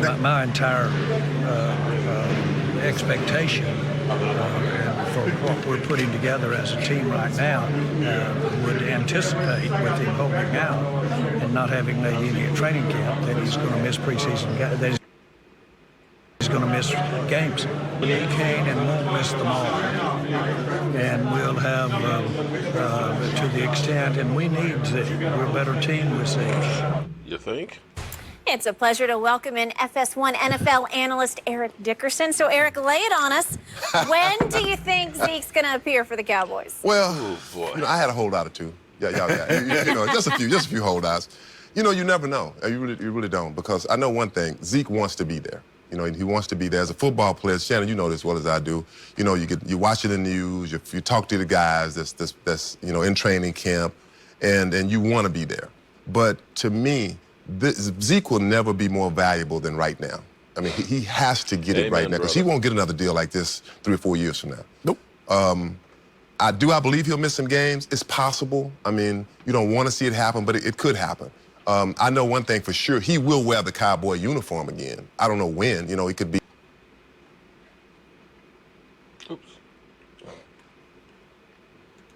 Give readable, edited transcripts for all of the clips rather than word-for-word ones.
my entire expectation for what we're putting together as a team right now would anticipate with him holding out and not having made any training camp that he's going to miss preseason, that he's going to miss games. He can and won't miss them all. And we'll have, to the extent, and we need Zeke. We're a better team with Zeke. You think? It's a pleasure to welcome in FS1 NFL analyst Eric Dickerson. So, Eric, lay it on us. When do you think Zeke's going to appear for the Cowboys? Well, I had a holdout or two. Yeah. Just a few holdouts. You never know. You really don't, because I know one thing. Zeke wants to be there. He wants to be there as a football player. Shannon, you know this as well as I do. You watch it in the news. You talk to the guys that's in training camp, and you want to be there. But to me, Zeke will never be more valuable than right now. I mean, he has to get it right now, because he won't get another deal like this 3 or 4 years from now. Nope. I believe he'll miss some games. It's possible. I mean, you don't want to see it happen, but it could happen. I know one thing for sure. He will wear the Cowboy uniform again. I don't know when. It could be. Oops.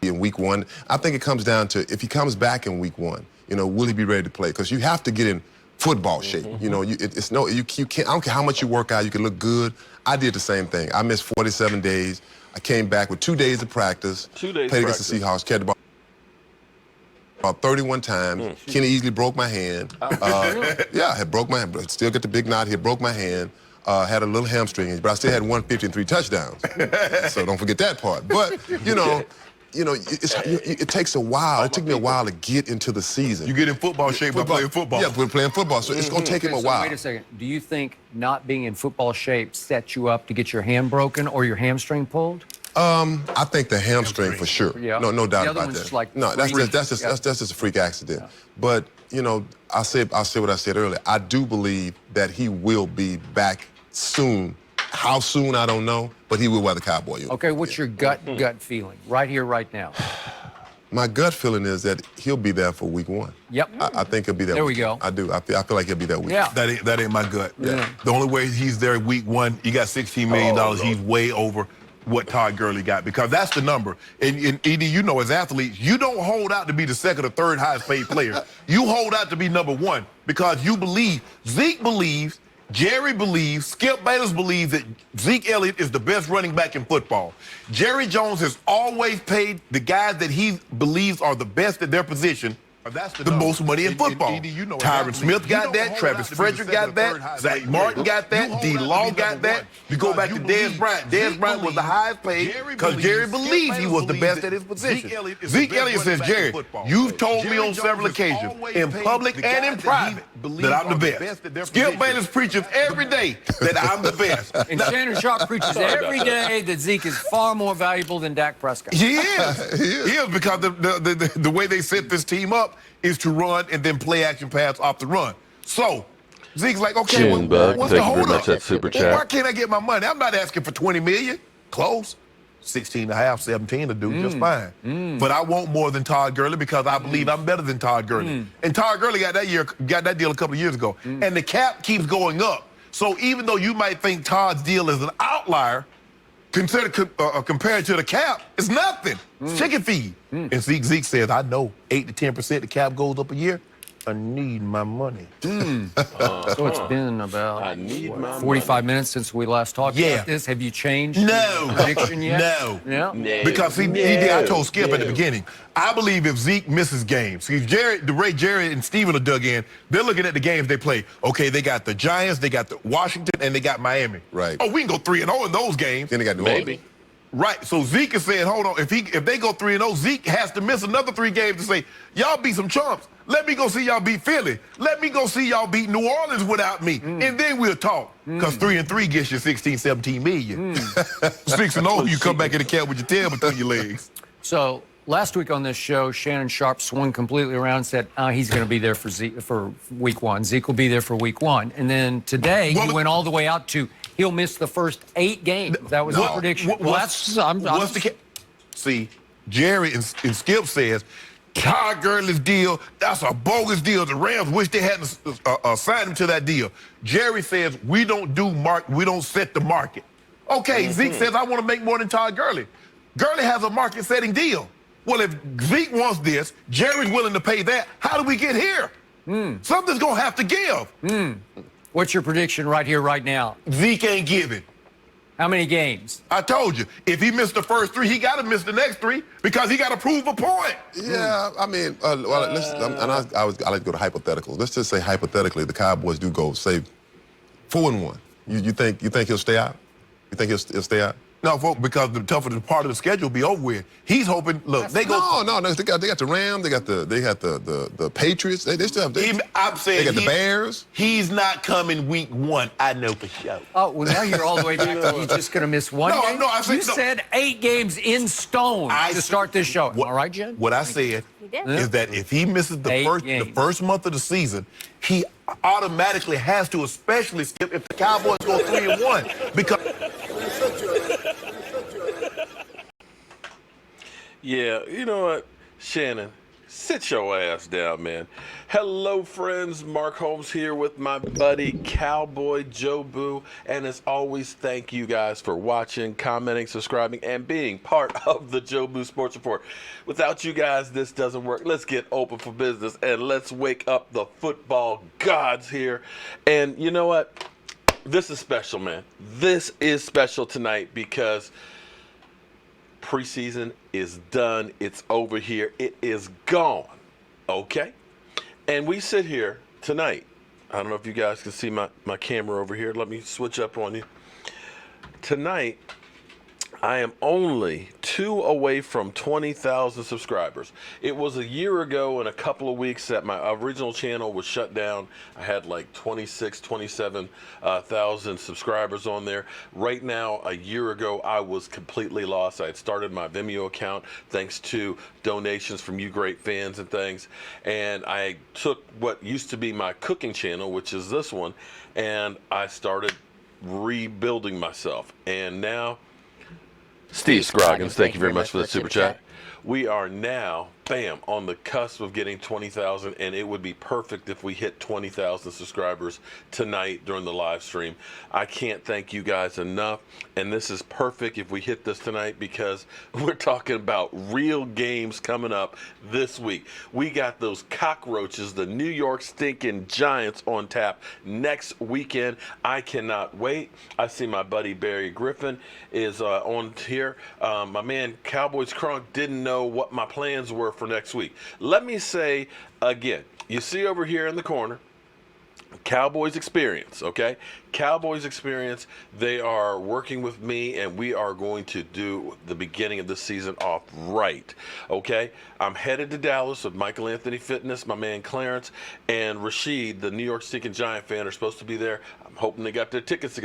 In week 1. I think it comes down to, if he comes back in week 1, will he be ready to play? Because you have to get in football shape. You can't. I don't care how much you work out. You can look good. I did the same thing. I missed 47 days. I came back with 2 days of practice. 2 days. Played against the Seahawks. Carried the ball about 31 times. Kenny easily broke my hand. Yeah, I had broke my hand, but still got the big knot here. Broke my hand. Had a little hamstring injury, but I still had 150 and 3 touchdowns. So don't forget that part. But it takes a while. It took me a while to get into the season. You get in football shape by playing football. Yeah, we're playing football, so it's going to take him a while. Wait a second. Do you think not being in football shape sets you up to get your hand broken or your hamstring pulled? I think the hamstring for sure. Yeah. No doubt the other about one's that. Just like no, that's just a freak accident. Yeah. But I'll say what I said earlier. I do believe that he will be back soon. How soon, I don't know, but he will wear the Cowboy uniform. Okay, what's your gut feeling right here, right now? My gut feeling is that he'll be there for week 1. Yep. I think he'll be there. There we go. I do. I feel like he'll be there week 1. Yeah. That ain't my gut. Yeah. The only way he's there week 1, he got $16 million. He's way over what Todd Gurley got, because that's the number. And Edie, as athletes, you don't hold out to be the second or third highest paid player. You hold out to be number 1, because you believe, Zeke believes, Jerry believes, Skip Bayless believes that Zeke Elliott is the best running back in football. Jerry Jones has always paid the guys that he believes are the best at their position the most money in football. Tyron Smith got that. Travis Frederick got that. Zach Martin got that. D. Law got that. You go back to Dez Bryant. Dez Bryant was the highest paid because Jerry believed he was the best at his position. Zeke Elliott says, Jerry, you've told me on several occasions, in public and in private, that I'm the best. Skip Bayless preaches every day that I'm the best. And Shannon Sharp preaches every day that Zeke is far more valuable than Dak Prescott. He is. He is, because the way they set this team up is to run and then play action pass off the run. So Zeke's like, okay, what's the hold up? Why can't I get my money? I'm not asking for $20 million. Close. 16 and a half, 17 to do just fine. But I want more than Todd Gurley, because I believe I'm better than Todd Gurley. And Todd Gurley got that deal a couple of years ago. And the cap keeps going up. So even though you might think Todd's deal is an outlier, compared to the cap, it's nothing. It's chicken feed. And Zeke says, I know 8 to 10% the cap goes up a year. I need my money. So it's been about 45 minutes since we last talked about this. Have you changed your prediction yet? No. Because I told Skip at the beginning, I believe if Zeke misses games, see, Jerry and Steven are dug in, they're looking at the games they play. Okay, they got the Giants, they got the Washington, and they got Miami. Right. Oh, we can go 3-0 in those games. Then they got New Orleans. Right, so Zeke is saying, hold on, if they go 3-0, Zeke has to miss another 3 games to say, y'all beat some chumps. Let me go see y'all beat Philly. Let me go see y'all beat New Orleans without me. And then we'll talk. Because 3-3 gets you 16, 17 million. 6-0, you come back in the camp with your tail between your legs. So last week on this show, Shannon Sharp swung completely around and said, he's going to be there for week 1. Zeke will be there for week 1. And then today, he went all the way out to he'll miss the first 8 games. That was the prediction. See, Jerry and Skip says Todd Gurley's deal, that's a bogus deal. The Rams wish they hadn't signed him to that deal. Jerry says, we don't set the market. Okay, Zeke says, I want to make more than Todd Gurley. Gurley has a market-setting deal. Well, if Zeke wants this, Jerry's willing to pay that, how do we get here? Something's going to have to give. What's your prediction right here, right now? Zeke ain't giving. How many games? I told you, if he missed the first 3, he got to miss the next 3 because he got to prove a point. Yeah, I mean, I like to go to hypotheticals. Let's just say hypothetically, the Cowboys do go, say, 4-1. You think he'll stay out? You think he'll stay out? No, folks, because the tougher part of the schedule will be over with. He's hoping. Look, they go. No. They got the Rams. They got the Patriots. They still have. I'm saying they got the Bears. He's not coming week 1. I know for sure. Oh well, now you're all the way back. He's just going to miss one game. No, I said you said 8 games in stone to start this show. All right, Jen. What I said is that if he misses the first month of the season, he automatically has to, especially skip if the Cowboys go 3-1 because. Yeah, you know what, Shannon, sit your ass down, man. Hello, friends. Mark Holmes here with my buddy Cowboy Joe Boo. And as always, thank you guys for watching, commenting, subscribing, and being part of the Joe Boo Sports Report. Without you guys, this doesn't work. Let's get open for business and let's wake up the football gods here. And you know what? This is special, man. This is special tonight because preseason is done. It's over here. It is gone. Okay? And we sit here tonight. I don't know if you guys can see my camera over here. Let me switch up on you. Tonight, I am only 2 away from 20,000 subscribers. It was a year ago and a couple of weeks that my original channel was shut down. I had like 27,000 subscribers on there. Right now, a year ago, I was completely lost. I had started my Vimeo account thanks to donations from you great fans and things. And I took what used to be my cooking channel, which is this one, and I started rebuilding myself. And now, Steve Scroggins, thank you very much for the super chat. We are now, bam, on the cusp of getting 20,000, and it would be perfect if we hit 20,000 subscribers tonight during the live stream. I can't thank you guys enough, and this is perfect if we hit this tonight because we're talking about real games coming up this week. We got those cockroaches, the New York stinking Giants on tap next weekend. I cannot wait. I see my buddy Barry Griffin is on here. My man Cowboys Crunk didn't know what my plans were for next week. Let me say again, you see over here in the corner, Cowboys Experience, okay? Cowboys Experience, they are working with me, and we are going to do the beginning of the season off right, okay? I'm headed to Dallas with Michael Anthony Fitness, my man Clarence, and Rashid, the New York Stinking Giant fan, are supposed to be there. I'm hoping they got their tickets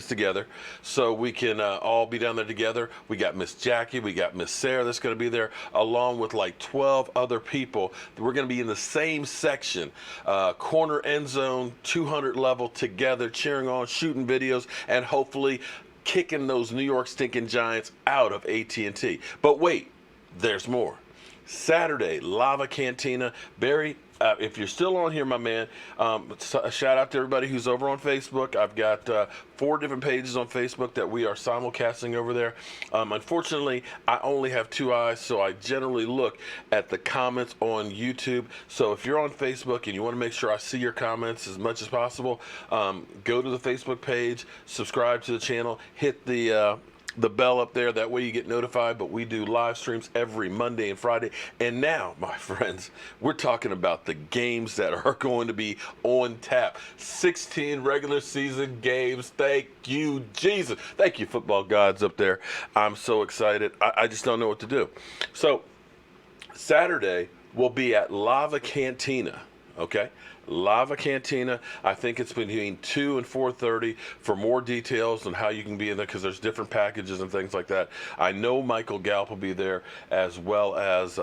together so we can all be down there together. We got Miss Jackie, we got Miss Sarah that's going to be there, along with like 12 other people. We're going to be in the same section, corner end zone, 200 level together, cheering on, shooting videos, and hopefully kicking those New York Stinking Giants out of AT&T. But wait, there's more. Saturday, Lava Cantina. Barry, if you're still on here, my man, a shout out to everybody who's over on Facebook. I've got 4 different pages on Facebook that we are simulcasting over there. Unfortunately, I only have 2 eyes, so I generally look at the comments on YouTube. So if you're on Facebook and you want to make sure I see your comments as much as possible, go to the Facebook page, subscribe to the channel, hit the bell up there. That way you get notified. But we do live streams every Monday and Friday. And now, my friends, we're talking about the games that are going to be on tap. 16 regular season games. Thank you, Jesus. Thank you, football gods up there. I'm so excited. I just don't know what to do. So Saturday we'll be at Lava Cantina, okay? Lava Cantina. I think it's between 2 and 4:30 for more details on how you can be in there, because there's different packages and things like that. I know Michael Gallup will be there, as well as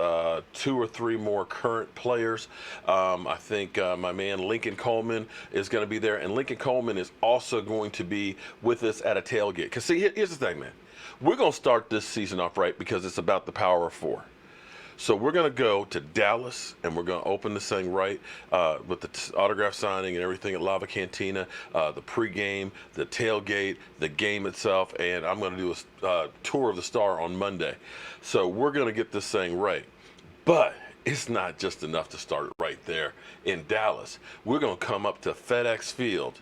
2 or 3 more current players. I think my man Lincoln Coleman is going to be there, and Lincoln Coleman is also going to be with us at a tailgate. Because see, here's the thing, man. We're going to start this season off right because it's about the power of 4. So we're going to go to Dallas, and we're going to open this thing right with the autograph signing and everything at Lava Cantina, the pregame, the tailgate, the game itself, and I'm going to do a tour of the Star on Monday. So we're going to get this thing right. But it's not just enough to start it right there in Dallas. We're going to come up to FedEx Field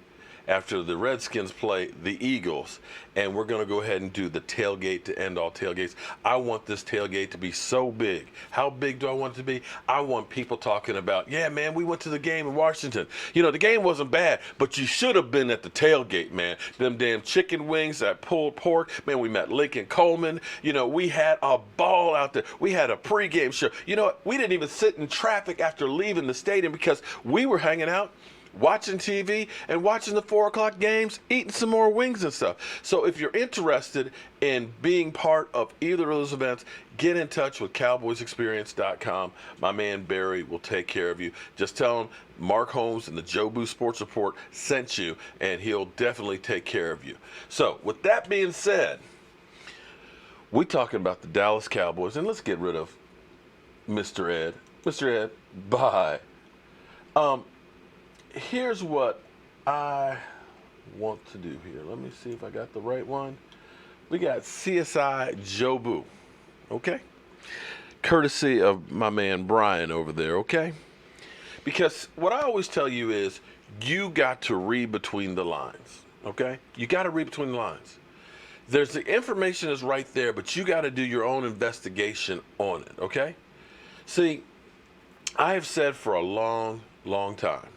after the Redskins play the Eagles, and we're going to go ahead and do the tailgate to end all tailgates. I want this tailgate to be so big. How big do I want it to be? I want people talking about, yeah, man, we went to the game in Washington. You know, the game wasn't bad, but you should have been at the tailgate, man. Them damn chicken wings, that pulled pork. Man, we met Lincoln Coleman. You know, we had a ball out there. We had a pregame show. You know what? We didn't even sit in traffic after leaving the stadium because we were hanging out, watching TV and watching the 4 o'clock games, eating some more wings and stuff. So if you're interested in being part of either of those events, get in touch with cowboysexperience.com. My man Barry will take care of you. Just tell him Mark Holmes and the Joe Boo Sports Report sent you, and he'll definitely take care of you. So with that being said, we're talking about the Dallas Cowboys, and let's get rid of Mr. Ed. Mr. Ed, bye. Here's what I want to do here. Let me see if I got the right one. We got CSI Joe Boo, okay? Courtesy of my man Brian over there, okay? Because what I always tell you is you got to read between the lines, okay? You got to read between the lines. There's the information is right there, but you got to do your own investigation on it, okay? See, I have said for a long, long time,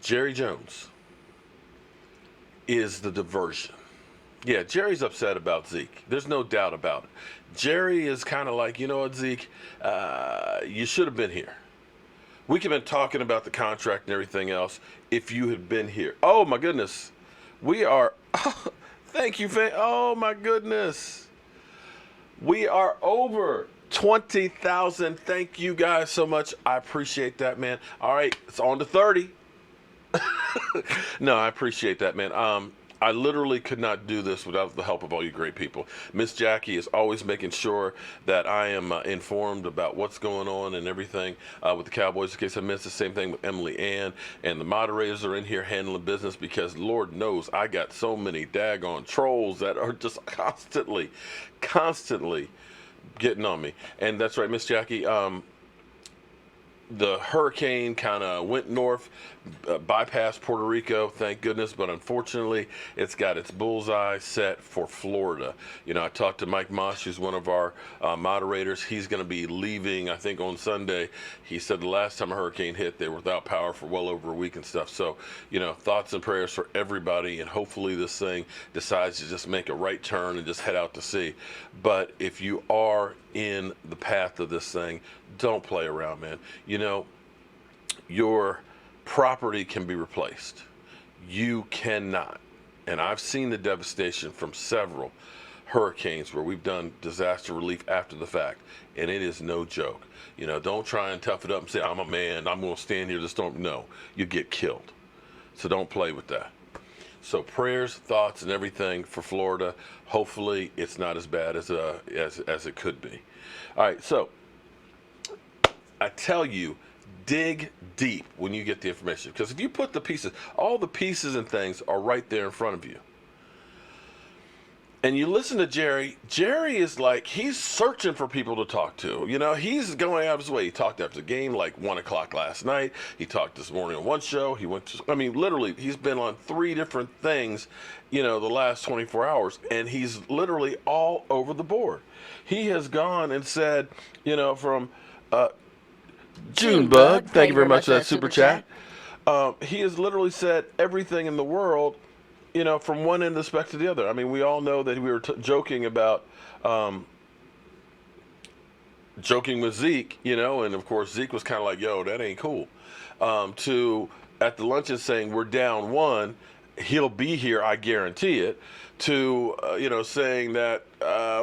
Jerry Jones is the diversion. Yeah, Jerry's upset about Zeke. There's no doubt about it. Jerry is kind of like, you know what, Zeke, you should have been here. We could have been talking about the contract and everything else if you had been here. Oh, my goodness. We are, thank you, oh, my goodness. We are over 20,000. Thank you guys so much. I appreciate that, man. All right, it's on to 30. No, I appreciate that, man. I literally could not do this without the help of all you great people. Miss Jackie is always making sure that I am informed about what's going on and everything with the Cowboys. In case I missed, the same thing with Emily Ann, and the moderators are in here handling business because Lord knows I got so many daggone trolls that are just constantly getting on me. And that's right, Miss Jackie. The hurricane kind of went north, bypassed Puerto Rico, thank goodness, but unfortunately, it's got its bullseye set for Florida. You know, I talked to Mike Moss, who's one of our moderators. He's going to be leaving, I think, on Sunday. He said the last time a hurricane hit, they were without power for well over a week and stuff. So, you know, thoughts and prayers for everybody, and hopefully this thing decides to just make a right turn and just head out to sea. But if you are in the path of this thing, don't play around, man. You know, your property can be replaced. You cannot. And I've seen the devastation from several hurricanes where we've done disaster relief after the fact, and it is no joke. You know, don't try and tough it up and say, I'm a man, I'm going to stand here this storm. No, you get killed. So don't play with that. So prayers, thoughts, and everything for Florida. Hopefully it's not as bad as it could be. All right, so I tell you, dig deep when you get the information. Because if you put the pieces, all the pieces and things are right there in front of you. And you listen to Jerry. Jerry is like, he's searching for people to talk to. You know, he's going out of his way. He talked after the game like 1 o'clock last night. He talked this morning on one show. He went to, I mean, literally, he's been on 3 different things, you know, the last 24 hours. And he's literally all over the board. He has gone and said, you know, from Junebug, thank you very much for that super chat. He has literally said everything in the world, you know, from one end of the spectrum to the other. I mean, we all know that we were joking about joking with Zeke, you know, and of course Zeke was kind of like, yo, that ain't cool. To at the luncheon saying we're down 1, he'll be here, I guarantee it. To you know, saying that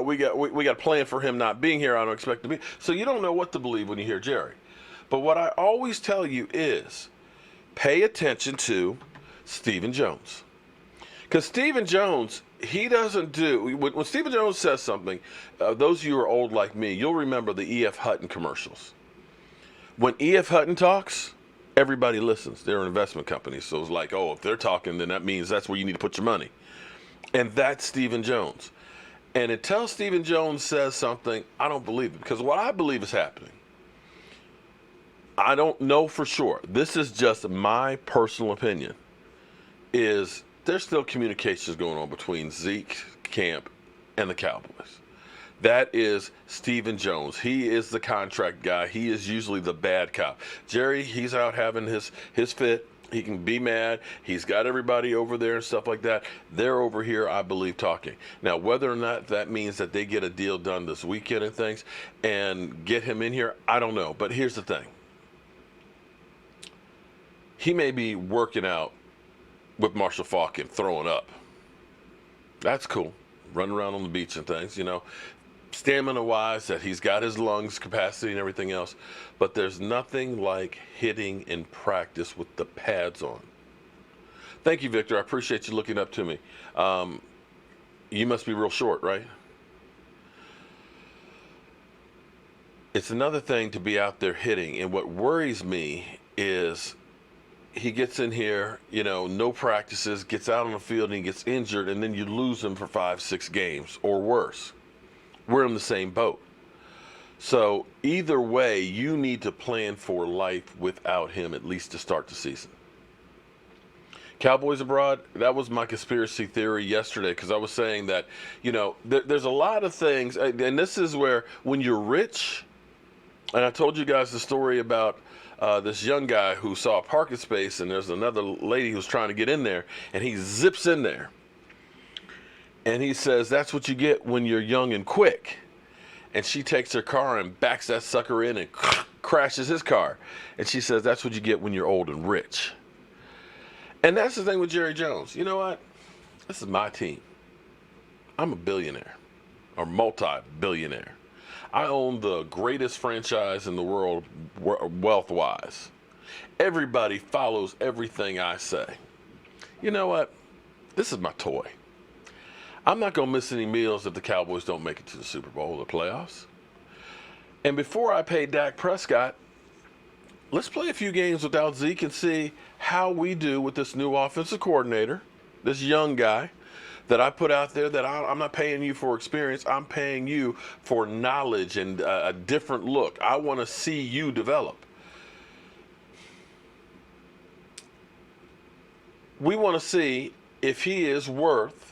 we got a plan for him not being here. I don't expect to be. So you don't know what to believe when you hear Jerry. But what I always tell you is pay attention to Stephen Jones. Because Stephen Jones, he doesn't do, when Stephen Jones says something, those of you who are old like me, you'll remember the E.F. Hutton commercials. When E.F. Hutton talks, everybody listens. They're an investment company, so it's like, oh, if they're talking, then that means that's where you need to put your money. And that's Stephen Jones. And until Stephen Jones says something, I don't believe it. Because what I believe is happening, I don't know for sure. This is just my personal opinion, is there's still communications going on between Zeke camp and the Cowboys. That is Stephen Jones. He is the contract guy. He is usually the bad cop. Jerry, he's out having his fit. He can be mad. He's got everybody over there and stuff like that. They're over here, I believe, talking. Now, whether or not that means that they get a deal done this weekend and things and get him in here, I don't know. But here's the thing. He may be working out with Marshall Faulk and throwing up. That's cool. Running around on the beach and things, you know. Stamina-wise, that he's got his lungs capacity and everything else. But there's nothing like hitting in practice with the pads on. Thank you, Victor. I appreciate you looking up to me. You must be real short, right? It's another thing to be out there hitting. And what worries me is he gets in here, you know, no practices, gets out on the field and he gets injured, and then you lose him for 5-6 games or worse. We're in the same boat. So either way, you need to plan for life without him, at least to start the season. Cowboys abroad, that was my conspiracy theory yesterday, because I was saying that, you know, there's a lot of things, and this is where when you're rich, and I told you guys the story about this young guy who saw a parking space and there's another lady who's trying to get in there, and he zips in there. And he says, that's what you get when you're young and quick. And she takes her car and backs that sucker in and crashes his car. And she says, that's what you get when you're old and rich. And that's the thing with Jerry Jones. You know what? This is my team. I'm a billionaire or multi-billionaire. I own the greatest franchise in the world wealth-wise. Everybody follows everything I say. You know what? This is my toy. I'm not going to miss any meals if the Cowboys don't make it to the Super Bowl or the playoffs. And before I pay Dak Prescott, let's play a few games without Zeke and see how we do with this new offensive coordinator, this young guy that I put out there that I'm not paying you for experience. I'm paying you for knowledge and a different look. I want to see you develop. We want to see if he is worth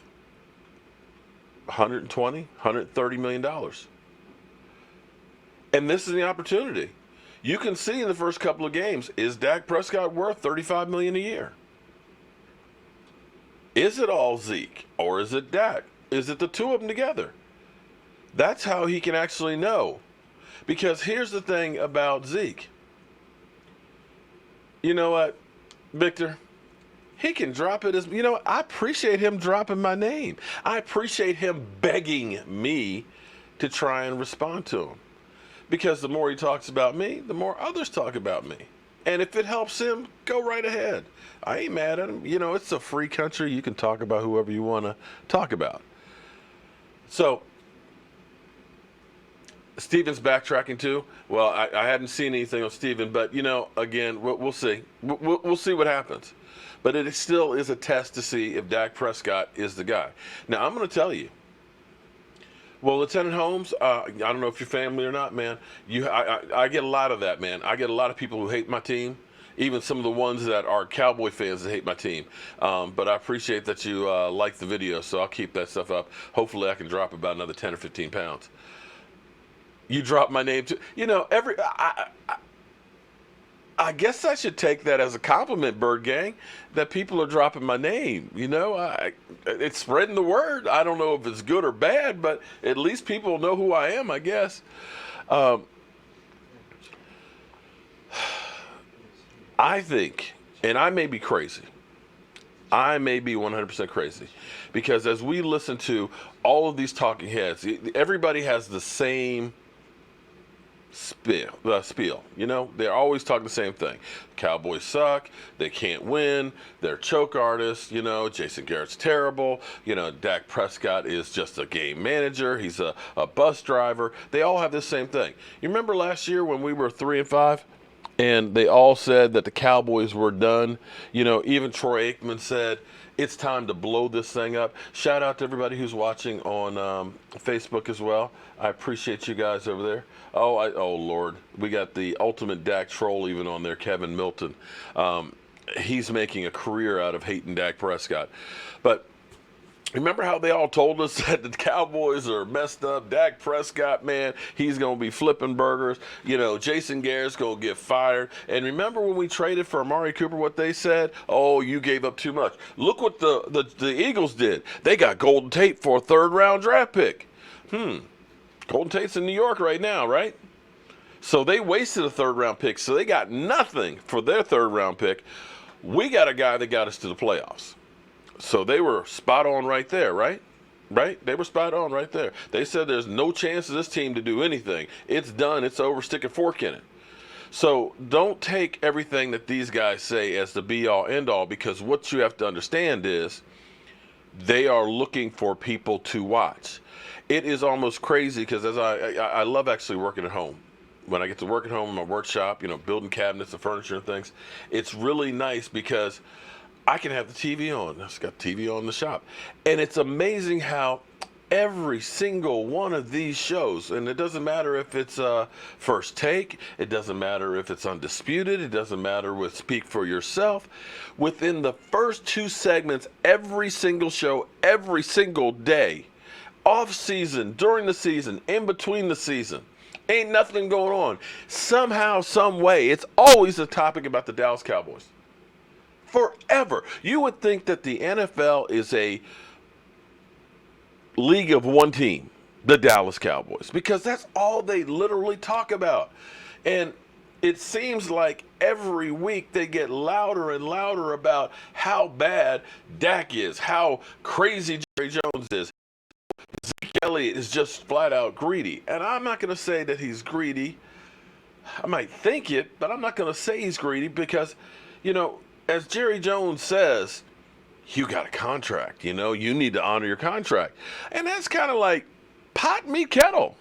$120, $130 million. And this is the opportunity. You can see in the first couple of games, is Dak Prescott worth $35 million a year? Is it all Zeke or is it Dak? Is it the two of them together? That's how he can actually know. Because here's the thing about Zeke. You know what, Victor? He can drop it as, you know, I appreciate him dropping my name. I appreciate him begging me to try and respond to him. Because the more he talks about me, the more others talk about me. And if it helps him, go right ahead. I ain't mad at him. You know, it's a free country. You can talk about whoever you want to talk about. So, Steven's backtracking too. Well, I hadn't seen anything on Steven, but, you know, again, we'll see. We'll see what happens. But it still is a test to see if Dak Prescott is the guy. Now, I'm going to tell you. Well, Lieutenant Holmes, I don't know if you're family or not, man. I get a lot of that, man. I get a lot of people who hate my team, even some of the ones that are Cowboy fans that hate my team. But I appreciate that you like the video, so I'll keep that stuff up. Hopefully, I can drop about another 10 or 15 pounds. You drop my name too. You know, I guess I should take that as a compliment, Bird Gang, that people are dropping my name. You know, it's spreading the word. I don't know if it's good or bad, but at least people know who I am, I guess. I think, and I may be crazy. I may be 100% crazy. Because as we listen to all of these talking heads, everybody has the same spiel. You know, they're always talking the same thing. Cowboys suck. They can't win. They're choke artists. You know, Jason Garrett's terrible. You know, Dak Prescott is just a game manager. He's a bus driver. They all have this same thing. You remember last year when we were 3-5? And they all said that the Cowboys were done. You know, even Troy Aikman said, it's time to blow this thing up. Shout out to everybody who's watching on Facebook as well. I appreciate you guys over there. Oh Lord, we got the ultimate Dak troll even on there, Kevin Milton. He's making a career out of hating Dak Prescott. But remember how they all told us that the Cowboys are messed up? Dak Prescott, man, he's going to be flipping burgers. You know, Jason Garrett's going to get fired. And remember when we traded for Amari Cooper, what they said? Oh, you gave up too much. Look what the Eagles did. They got Golden Tate for a third-round draft pick. Golden Tate's in New York right now, right? So they wasted a third-round pick. So they got nothing for their third-round pick. We got a guy that got us to the playoffs. So they were spot on right there, right? Right? They were spot on right there. They said there's no chance of this team to do anything. It's done. It's over. Stick a fork in it. So don't take everything that these guys say as the be-all, end-all, because what you have to understand is they are looking for people to watch. It is almost crazy because as I love actually working at home. When I get to work at home in my workshop, you know, building cabinets and furniture and things, it's really nice because I can have the TV on. I've got TV on in the shop. And it's amazing how every single one of these shows, and it doesn't matter if it's First Take, it doesn't matter if it's Undisputed, it doesn't matter with Speak for Yourself. Within the first 2 segments, every single show, every single day, off season, during the season, in between the season, ain't nothing going on. Somehow, some way, it's always a topic about the Dallas Cowboys. Forever. You would think that the NFL is a league of one team, the Dallas Cowboys, because that's all they literally talk about. And it seems like every week they get louder and louder about how bad Dak is, how crazy Jerry Jones is. Zeke Elliott is just flat out greedy. And I'm not going to say that he's greedy. I might think it, but I'm not going to say he's greedy because, you know, as Jerry Jones says, you got a contract, you know, you need to honor your contract. And that's kind of like pot meet kettle.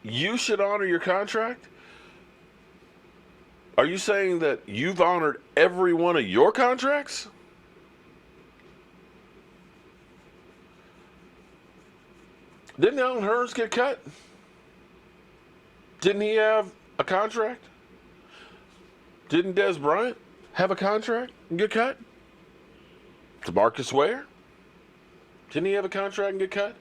You should honor your contract? Are you saying that you've honored every one of your contracts? Didn't Allen Hurns get cut? Didn't he have a contract? Didn't Des Bryant have a contract and get cut? DeMarcus Ware? Didn't he have a contract and get cut?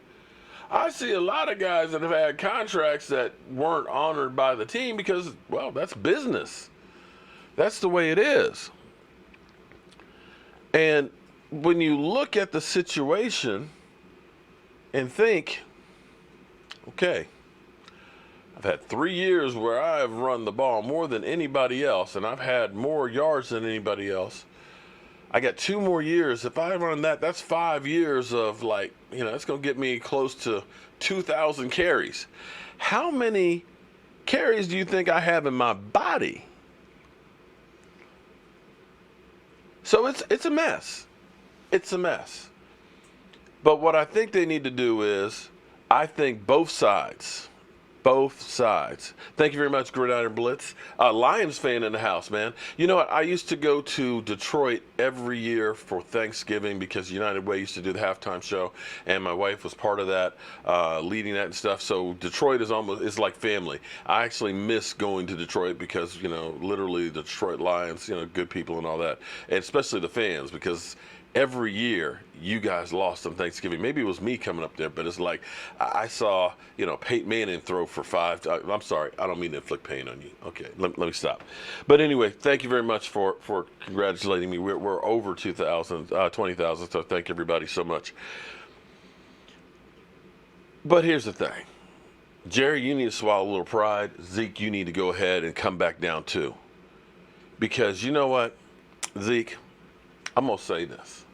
I see a lot of guys that have had contracts that weren't honored by the team because, well, that's business. That's the way it is. And when you look at the situation and think, okay, I've had 3 years where I've run the ball more than anybody else, and I've had more yards than anybody else. I got 2 more years. If I run that, that's 5 years of, like, you know, it's going to get me close to 2,000 carries. How many carries do you think I have in my body? So it's a mess. It's a mess. But what I think they need to do is, I think both sides. Thank you very much, Gridiron Blitz. Lions fan in the house, man. You know what? I used to go to Detroit every year for Thanksgiving because United Way used to do the halftime show, and my wife was part of that, leading that and stuff. So Detroit is like family. I actually miss going to Detroit because, you know, literally the Detroit Lions, you know, good people and all that, and especially the fans, because every year you guys lost on Thanksgiving. Maybe it was me coming up there, but it's like I saw, you know, Peyton Manning throw for 5. I'm sorry, I don't mean to inflict pain on you. Okay, let me stop. But anyway, thank you very much for congratulating me. We're over 20,000, so thank everybody so much. But here's the thing. Jerry, you need to swallow a little pride. Zeke, you need to go ahead and come back down too. Because you know what, Zeke, I'm going to say this.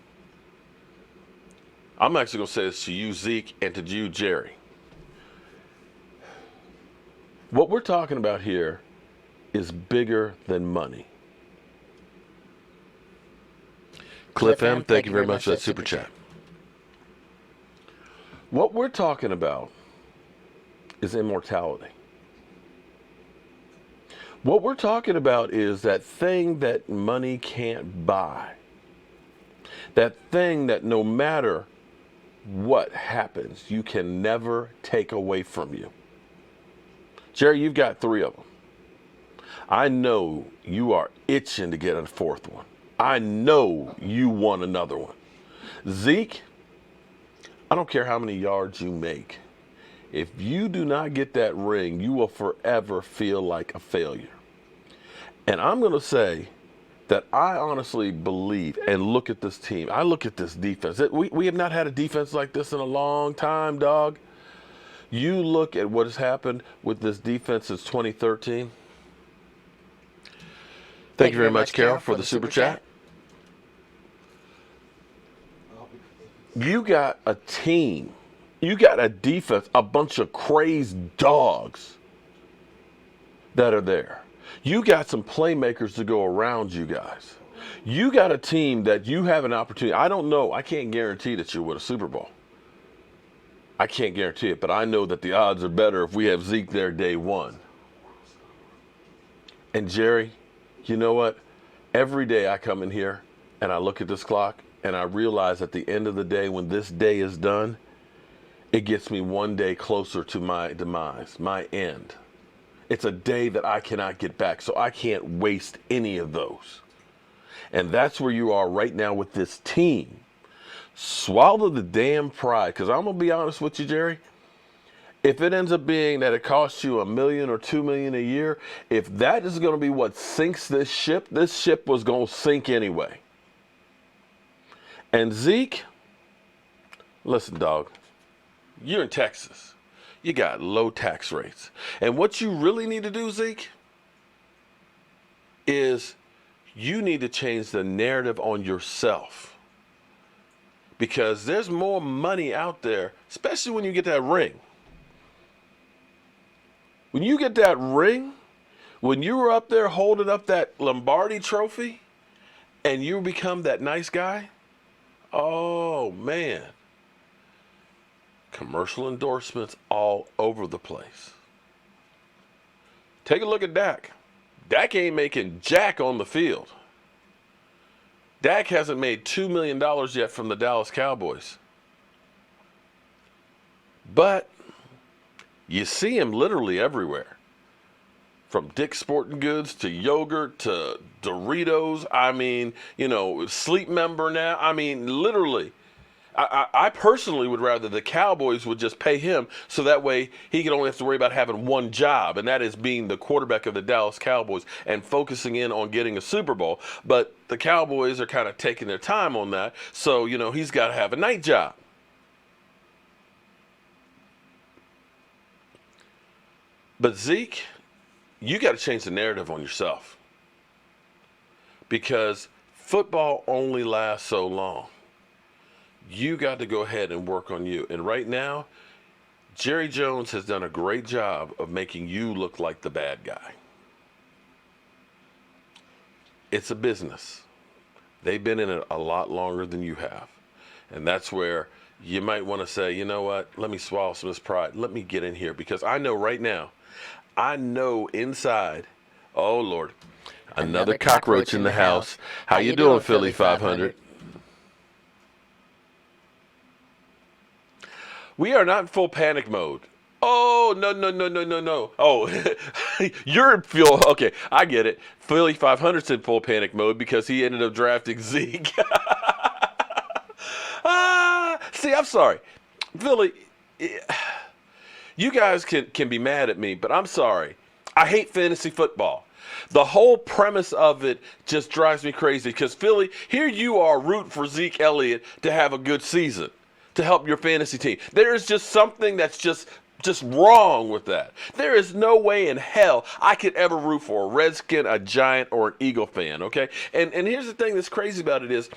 I'm actually going to say this to you, Zeke, and to you, Jerry. What we're talking about here is bigger than money. Cliff M, thank you very much for that super chat. What we're talking about is immortality. What we're talking about is that thing that money can't buy. That thing that no matter what happens, you can never take away from you. Jerry, you've got 3 of them. I know you are itching to get a 4th one. I know you want another one. Zeke, I don't care how many yards you make. If you do not get that ring, you will forever feel like a failure. And I'm going to say that I honestly believe, and look at this team. I look at this defense. We have not had a defense like this in a long time, dog. You look at what has happened with this defense since 2013. Thank you very much, Carol, for the super chat. You got a team. You got a defense, a bunch of crazed dogs that are there. You got some playmakers to go around you guys. You got a team that you have an opportunity. I don't know. I can't guarantee that you'll win a Super Bowl. I can't guarantee it, but I know that the odds are better if we have Zeke there day one. And Jerry, you know what? Every day I come in here and I look at this clock and I realize at the end of the day, when this day is done, it gets me one day closer to my demise, my end. It's a day that I cannot get back, so I can't waste any of those. And that's where you are right now with this team. Swallow the damn pride, because I'm going to be honest with you, Jerry. If it ends up being that it costs you $1 million or $2 million a year, if that is going to be what sinks this ship was going to sink anyway. And Zeke, listen, dog, you're in Texas. You got low tax rates. And what you really need to do, Zeke, is you need to change the narrative on yourself. Because there's more money out there, especially when you get that ring. When you get that ring, when you were up there holding up that Lombardi trophy and you become that nice guy, oh, man. Commercial endorsements all over the place. Take a look at Dak. Dak ain't making jack on the field. Dak hasn't made $2 million yet from the Dallas Cowboys. But you see him literally everywhere. From Dick's Sporting Goods to yogurt to Doritos. I mean, you know, Sleep Member now. I mean, literally. I personally would rather the Cowboys would just pay him so that way he could only have to worry about having one job, and that is being the quarterback of the Dallas Cowboys and focusing in on getting a Super Bowl. But the Cowboys are kind of taking their time on that, so, you know, he's got to have a night job. But Zeke, you got to change the narrative on yourself because football only lasts so long. You got to go ahead and work on you. And right now, Jerry Jones has done a great job of making you look like the bad guy. It's a business. They've been in it a lot longer than you have. And that's where you might want to say, you know what, let me swallow some of this pride. Let me get in here because I know right now, I know inside, oh, Lord, another cockroach in the house. How you doing, Philly 500? We are not in full panic mode. Oh, no. Oh, you're in full. Okay, I get it. Philly 500's in full panic mode because he ended up drafting Zeke. See, I'm sorry. Philly, you guys can be mad at me, but I'm sorry. I hate fantasy football. The whole premise of it just drives me crazy because, Philly, here you are rooting for Zeke Elliott to have a good season, to help your fantasy team. There is just something that's just wrong with that. There is no way in hell I could ever root for a Redskin, a Giant, or an Eagle fan, okay? And here's the thing that's crazy about it is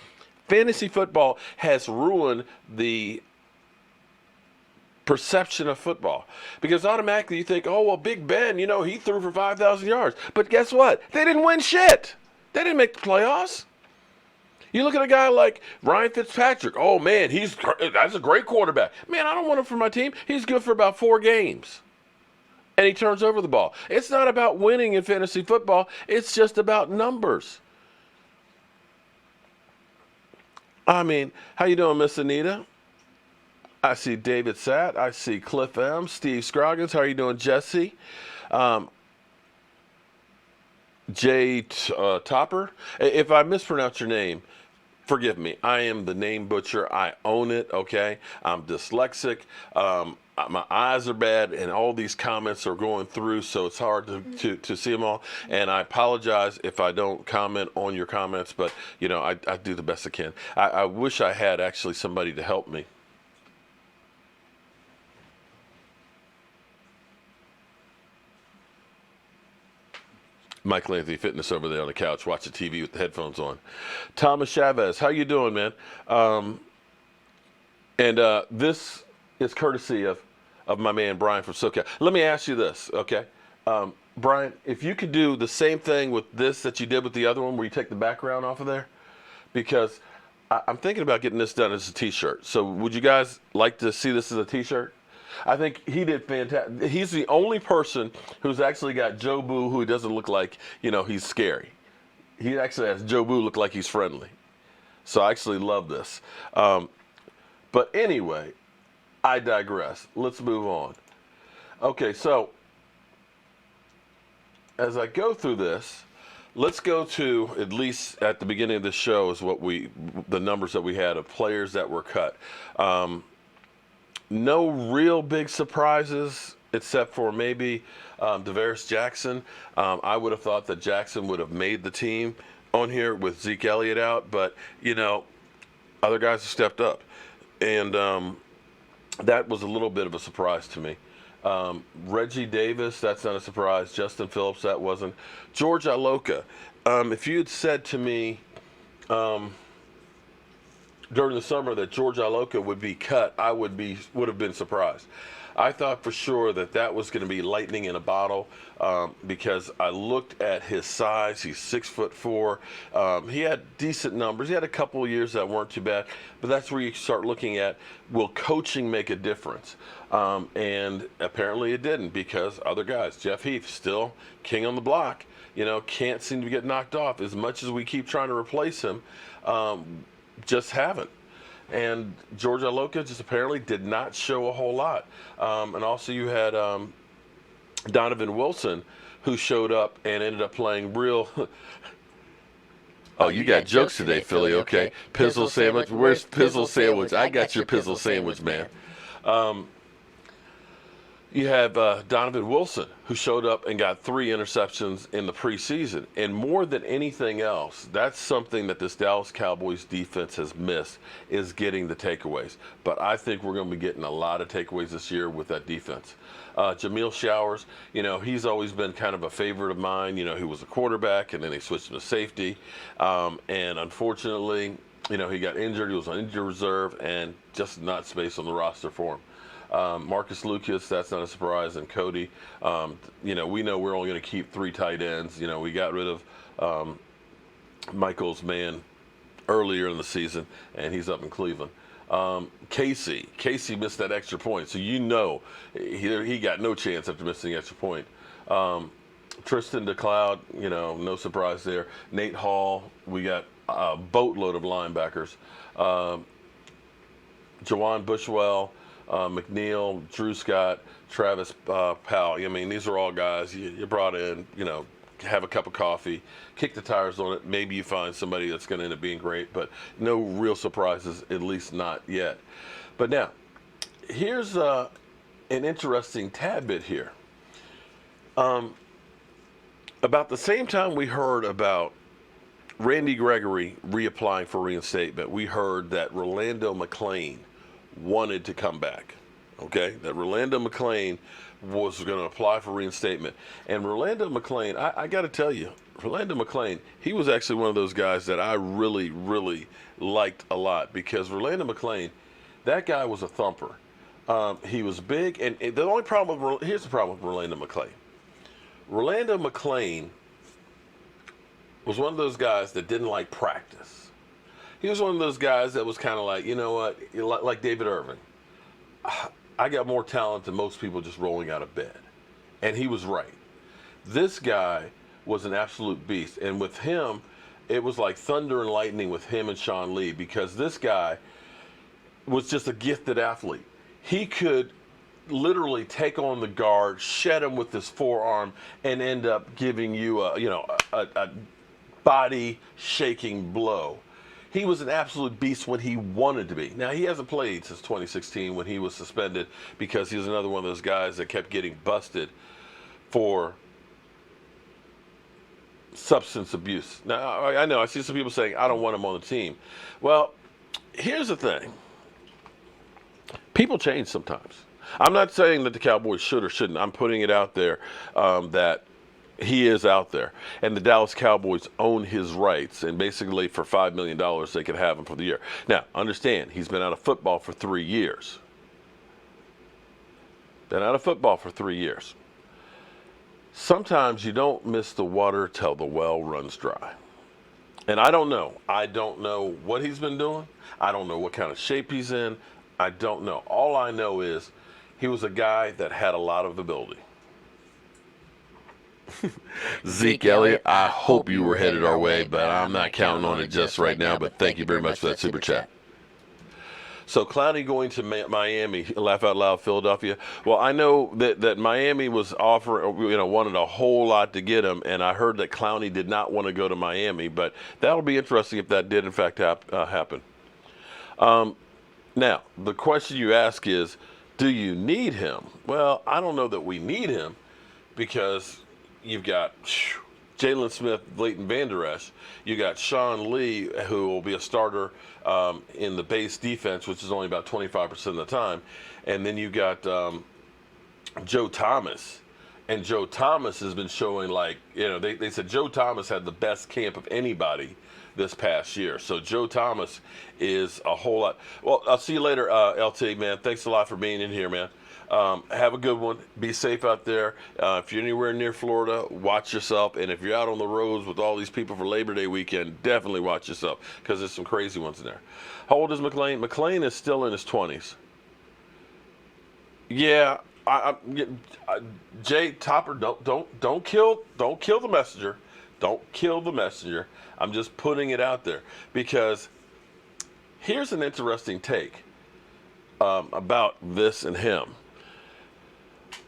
fantasy football has ruined the perception of football, because automatically you think, oh, well, Big Ben, he threw for 5,000 yards. But guess what? They didn't win shit. They didn't make the playoffs. You look at a guy like Ryan Fitzpatrick. Oh, man, that's a great quarterback. Man, I don't want him for my team. He's good for about 4 games. And he turns over the ball. It's not about winning in fantasy football. It's just about numbers. I mean, how you doing, Miss Anita? I see David Satt. I see Cliff M. Steve Scroggins. How are you doing, Jesse? Jay Topper. If I mispronounce your name, forgive me. I am the name butcher. I own it, okay? I'm dyslexic. My eyes are bad, and all these comments are going through, so it's hard to see them all. And I apologize if I don't comment on your comments, but, I do the best I can. I wish I had actually somebody to help me. Michael Anthony Fitness over there on the couch watching TV with the headphones on. Thomas Chavez, how you doing, man? This is courtesy of my man Brian from SoCal. Let me ask you this, okay? Brian, if you could do the same thing with this that you did with the other one, where you take the background off of there, because I'm thinking about getting this done as a T-shirt. So would you guys like to see this as a T-shirt? I think he did fantastic. He's the only person who's actually got Joe Boo, who doesn't look like, he's scary. He actually has Joe Boo look like he's friendly. So I actually love this. But anyway, I digress. Let's move on. Okay, so as I go through this, let's go to, at least at the beginning of the show, is the numbers that we had of players that were cut. No real big surprises, except for maybe Devaris Jackson. I would have thought that Jackson would have made the team on here with Zeke Elliott out, but, other guys have stepped up. And that was a little bit of a surprise to me. Reggie Davis, that's not a surprise. Justin Phillips, that wasn't. George Iloka, if you had said to me during the summer that George Iloka would be cut, I would have been surprised. I thought for sure that was going to be lightning in a bottle, because I looked at his size. He's 6'4". He had decent numbers. He had a couple of years that weren't too bad, but that's where you start looking at, will coaching make a difference? And apparently it didn't, because other guys, Jeff Heath, still king on the block, can't seem to get knocked off. As much as we keep trying to replace him, just haven't. And George Iloka just apparently did not show a whole lot. And also you had Donovan Wilson, who showed up and ended up playing real... Oh, you got jokes today, Philly. Okay. Pizzle sandwich. Where's Pizzle sandwich? I got your Pizzle sandwich, man. You have Donovan Wilson, who showed up and got 3 interceptions in the preseason. And more than anything else, that's something that this Dallas Cowboys defense has missed, is getting the takeaways. But I think we're going to be getting a lot of takeaways this year with that defense. Jamil Showers, he's always been kind of a favorite of mine. He was a quarterback, and then they switched him to safety. And unfortunately, he got injured. He was on injured reserve, and just not space on the roster for him. Marcus Lucas, that's not a surprise, and Cody. We know we're only going to keep 3 tight ends. We got rid of Michael's man earlier in the season, and he's up in Cleveland. Casey missed that extra point, so he got no chance after missing the extra point. Tristan DeCloud, no surprise there. Nate Hall, we got a boatload of linebackers. Jawan Bushwell, McNeil, Drew Scott, Travis Powell. These are all guys you brought in, have a cup of coffee, kick the tires on it. Maybe you find somebody that's going to end up being great, but no real surprises, at least not yet. But now, here's an interesting tad bit here. About the same time we heard about Randy Gregory reapplying for reinstatement, we heard that Rolando McClain wanted to come back, okay? That Rolando McClain was going to apply for reinstatement. And Rolando McClain, I got to tell you, Rolando McClain, he was actually one of those guys that I really, really liked a lot because Rolando McClain, that guy was a thumper. He was big, and the only problem here's the problem with Rolando McClain. Rolando McClain was one of those guys that didn't like practice. He was one of those guys that was kind of like, you know what, like David Irving. I got more talent than most people just rolling out of bed. And he was right. This guy was an absolute beast. And with him, it was like thunder and lightning with him and Sean Lee because this guy was just a gifted athlete. He could literally take on the guard, shed him with his forearm, and end up giving you a body-shaking blow. He was an absolute beast when he wanted to be. Now, he hasn't played since 2016 when he was suspended because he was another one of those guys that kept getting busted for substance abuse. Now, I know, I see some people saying, I don't want him on the team. Well, here's the thing. People change sometimes. I'm not saying that the Cowboys should or shouldn't. I'm putting it out there that he is out there. And the Dallas Cowboys own his rights. And basically for $5 million, they could have him for the year. Now, understand, he's been out of football for 3 years. Been out of football for 3 years. Sometimes you don't miss the water till the well runs dry. And I don't know. I don't know what he's been doing. I don't know what kind of shape he's in. I don't know. All I know is he was a guy that had a lot of ability. Zeke Elliott, I hope you were headed our way, but I'm not counting on it just right now. But thank you very much for that super chat. So Clowney going to Miami, laugh out loud, Philadelphia. Well, I know that Miami was wanted a whole lot to get him, and I heard that Clowney did not want to go to Miami, but that'll be interesting if that did in fact happen. Now, the question you ask is, do you need him? Well, I don't know that we need him because you've got Jalen Smith, Leighton Vander Esch. You got Sean Lee, who will be a starter in the base defense, which is only about 25% of the time. And then you got Joe Thomas. And Joe Thomas has been showing they said Joe Thomas had the best camp of anybody this past year. So Joe Thomas is a whole lot. Well, I'll see you later, LT, man. Thanks a lot for being in here, man. Have a good one. Be safe out there. If you're anywhere near Florida, watch yourself. And if you're out on the roads with all these people for Labor Day weekend, definitely watch yourself because there's some crazy ones in there. How old is McClain? McClain is still in his 20s. Yeah, Jay Topper, don't kill the messenger. Don't kill the messenger. I'm just putting it out there because here's an interesting take about this and him.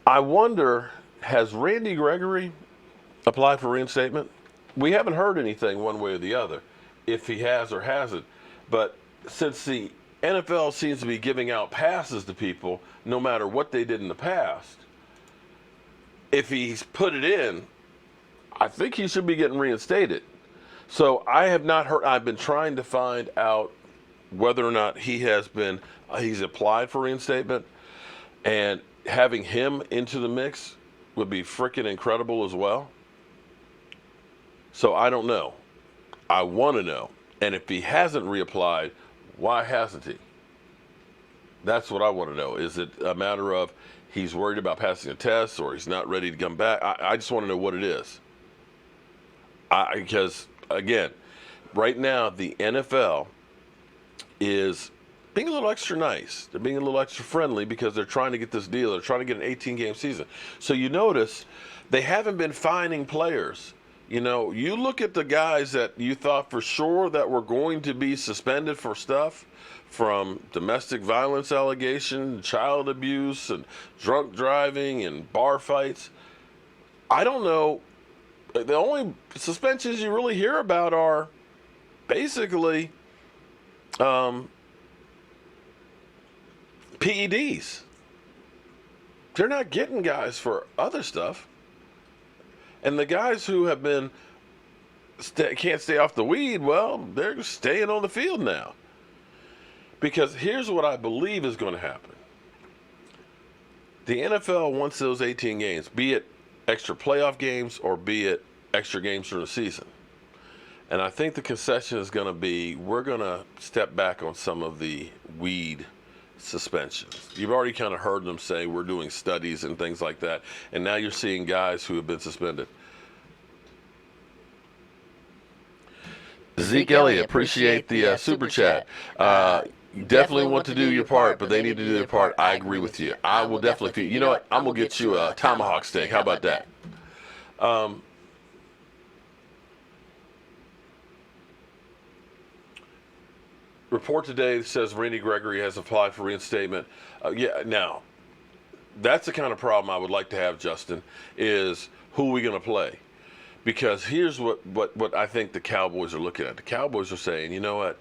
I wonder, has Randy Gregory applied for reinstatement? We haven't heard anything one way or the other, if he has or hasn't. But since the NFL seems to be giving out passes to people, no matter what they did in the past, if he's put it in, I think he should be getting reinstated. So I have not heard. I've been trying to find out whether or not he's applied for reinstatement, and having him into the mix would be freaking incredible as well. So I don't know. I want to know. And if he hasn't reapplied, why hasn't he? That's what I want to know. Is it a matter of he's worried about passing a test or he's not ready to come back? I just want to know what it is. Because, again, right now the NFL is being a little extra nice. They're being a little extra friendly because they're trying to get this deal. They're trying to get an 18-game season. So you notice they haven't been fining players. You know, you look at the guys that you thought for sure that were going to be suspended for stuff, from domestic violence allegation, child abuse, and drunk driving and bar fights. I don't know. The only suspensions you really hear about are basically PEDs. They're not getting guys for other stuff. And the guys who have been can't stay off the weed, well, they're staying on the field now. Because here's what I believe is going to happen. The NFL wants those 18 games, be it extra playoff games or be it extra games during the season. And I think the concession is going to be we're going to step back on some of the weed suspensions. You've already kind of heard them say we're doing studies and things like that. And now you're seeing guys who have been suspended. Zeke Elliott, appreciate the super chat. Definitely want to do your part, but they need to do their part. I agree with you. I will definitely feed you. You know what? I'm going to get you a tomahawk steak. How about that? Report today says Randy Gregory has applied for reinstatement. Now, that's the kind of problem I would like to have, Justin, is who are we going to play? Because here's what I think the Cowboys are looking at. The Cowboys are saying, you know what?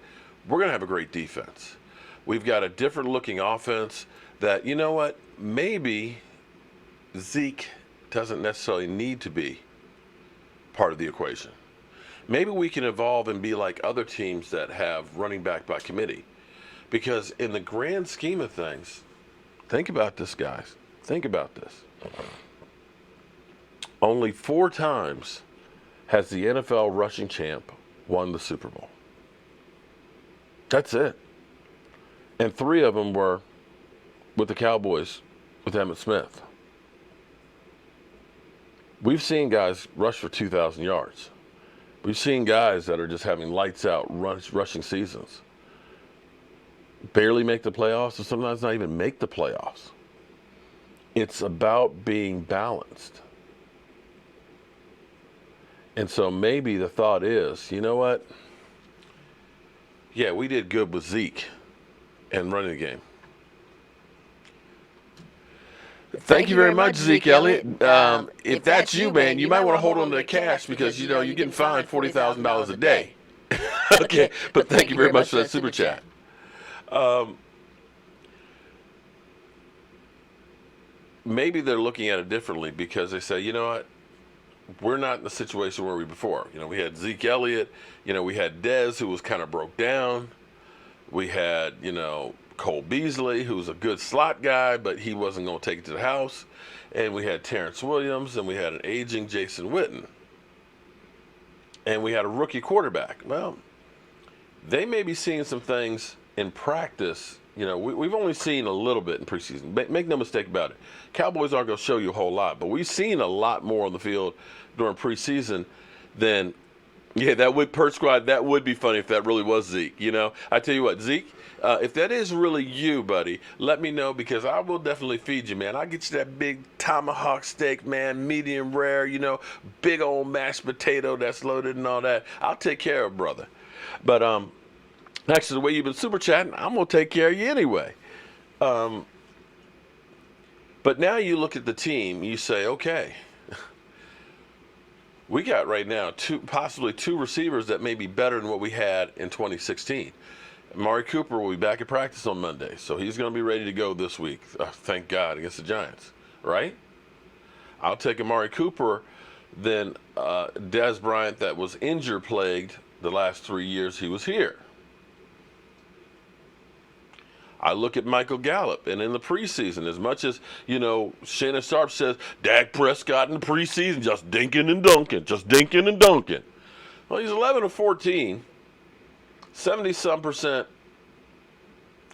We're going to have a great defense. We've got a different looking offense that, you know what? Maybe Zeke doesn't necessarily need to be part of the equation. Maybe we can evolve and be like other teams that have running back by committee. Because in the grand scheme of things, think about this, guys. Think about this. Only 4 times has the NFL rushing champ won the Super Bowl. That's it. And 3 of them were with the Cowboys with Emmitt Smith. We've seen guys rush for 2,000 yards. We've seen guys that are just having lights out rushing seasons. Barely make the playoffs, and sometimes not even make the playoffs. It's about being balanced. And so maybe the thought is, you know what? Yeah, we did good with Zeke and running the game. Thank you very much, Zeke Elliott. If that's you, man, you might want to hold on to the cash because, you know, you're getting fined $40,000 a day. Okay, but thank you very much for that super chat. Maybe they're looking at it differently because they say, you know what? We're not in the situation where we were before. You know, we had Zeke Elliott. You know, we had Dez, who was kind of broke down. We had, you know, Cole Beasley, who was a good slot guy, but he wasn't going to take it to the house. And we had Terrence Williams, and we had an aging Jason Witten. And we had a rookie quarterback. Well, they may be seeing some things in practice. You know, we've only seen a little bit in preseason. Make no mistake about it. Cowboys aren't going to show you a whole lot, but we've seen a lot more on the field during preseason than, yeah, that would, per squad, that would be funny if that really was Zeke. You know, I tell you what, Zeke, if that is really you, buddy, let me know because I will definitely feed you, man. I'll get you that big tomahawk steak, man, medium rare, you know, big old mashed potato that's loaded and all that. I'll take care of it, brother. But, actually, the way you've been super chatting, I'm going to take care of you anyway. But now you look at the team, you say, okay, we got right now possibly two receivers that may be better than what we had in 2016. Amari Cooper will be back at practice on Monday, so he's going to be ready to go this week, thank God, against the Giants, right? I'll take Amari Cooper than Dez Bryant that was injury-plagued the last 3 years he was here. I look at Michael Gallup, and in the preseason, as much as, you know, Shannon Sharp says, Dak Prescott in the preseason, just dinking and dunking, just dinking and dunking. Well, he's 11 of 14, 70-some%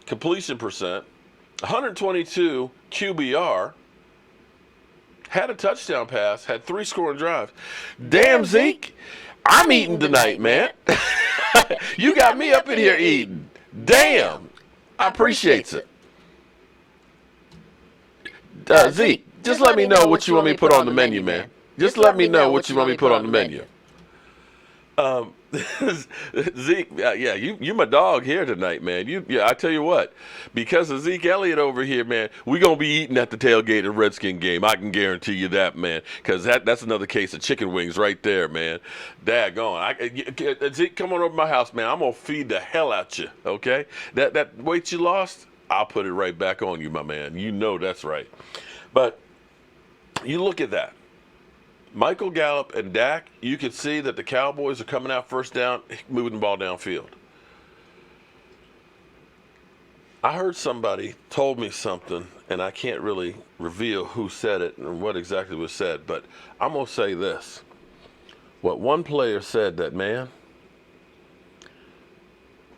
completion percent, 122 QBR, had a touchdown pass, had 3 scoring drives. Damn, Zeke, I'm eating tonight, man. You got me up in here eating. Damn. I appreciate it. Zeke, just let me know what you want me to put on the menu, man. Just let me know what you want me to put on the menu. Zeke, yeah, you my dog here tonight, man. Yeah, I tell you what, because of Zeke Elliott over here, man, we're gonna be eating at the tailgate of Redskin game. I can guarantee you that, man, because that's another case of chicken wings right there, man. Daggone. Zeke, come on over to my house, man. I'm gonna feed the hell out you, okay? That weight you lost, I'll put it right back on you, my man. You know that's right. But you look at that. Michael Gallup and Dak, you can see that the Cowboys are coming out first down, moving the ball downfield. I heard somebody told me something, and I can't really reveal who said it and what exactly was said, but I'm going to say this. What one player said that, man,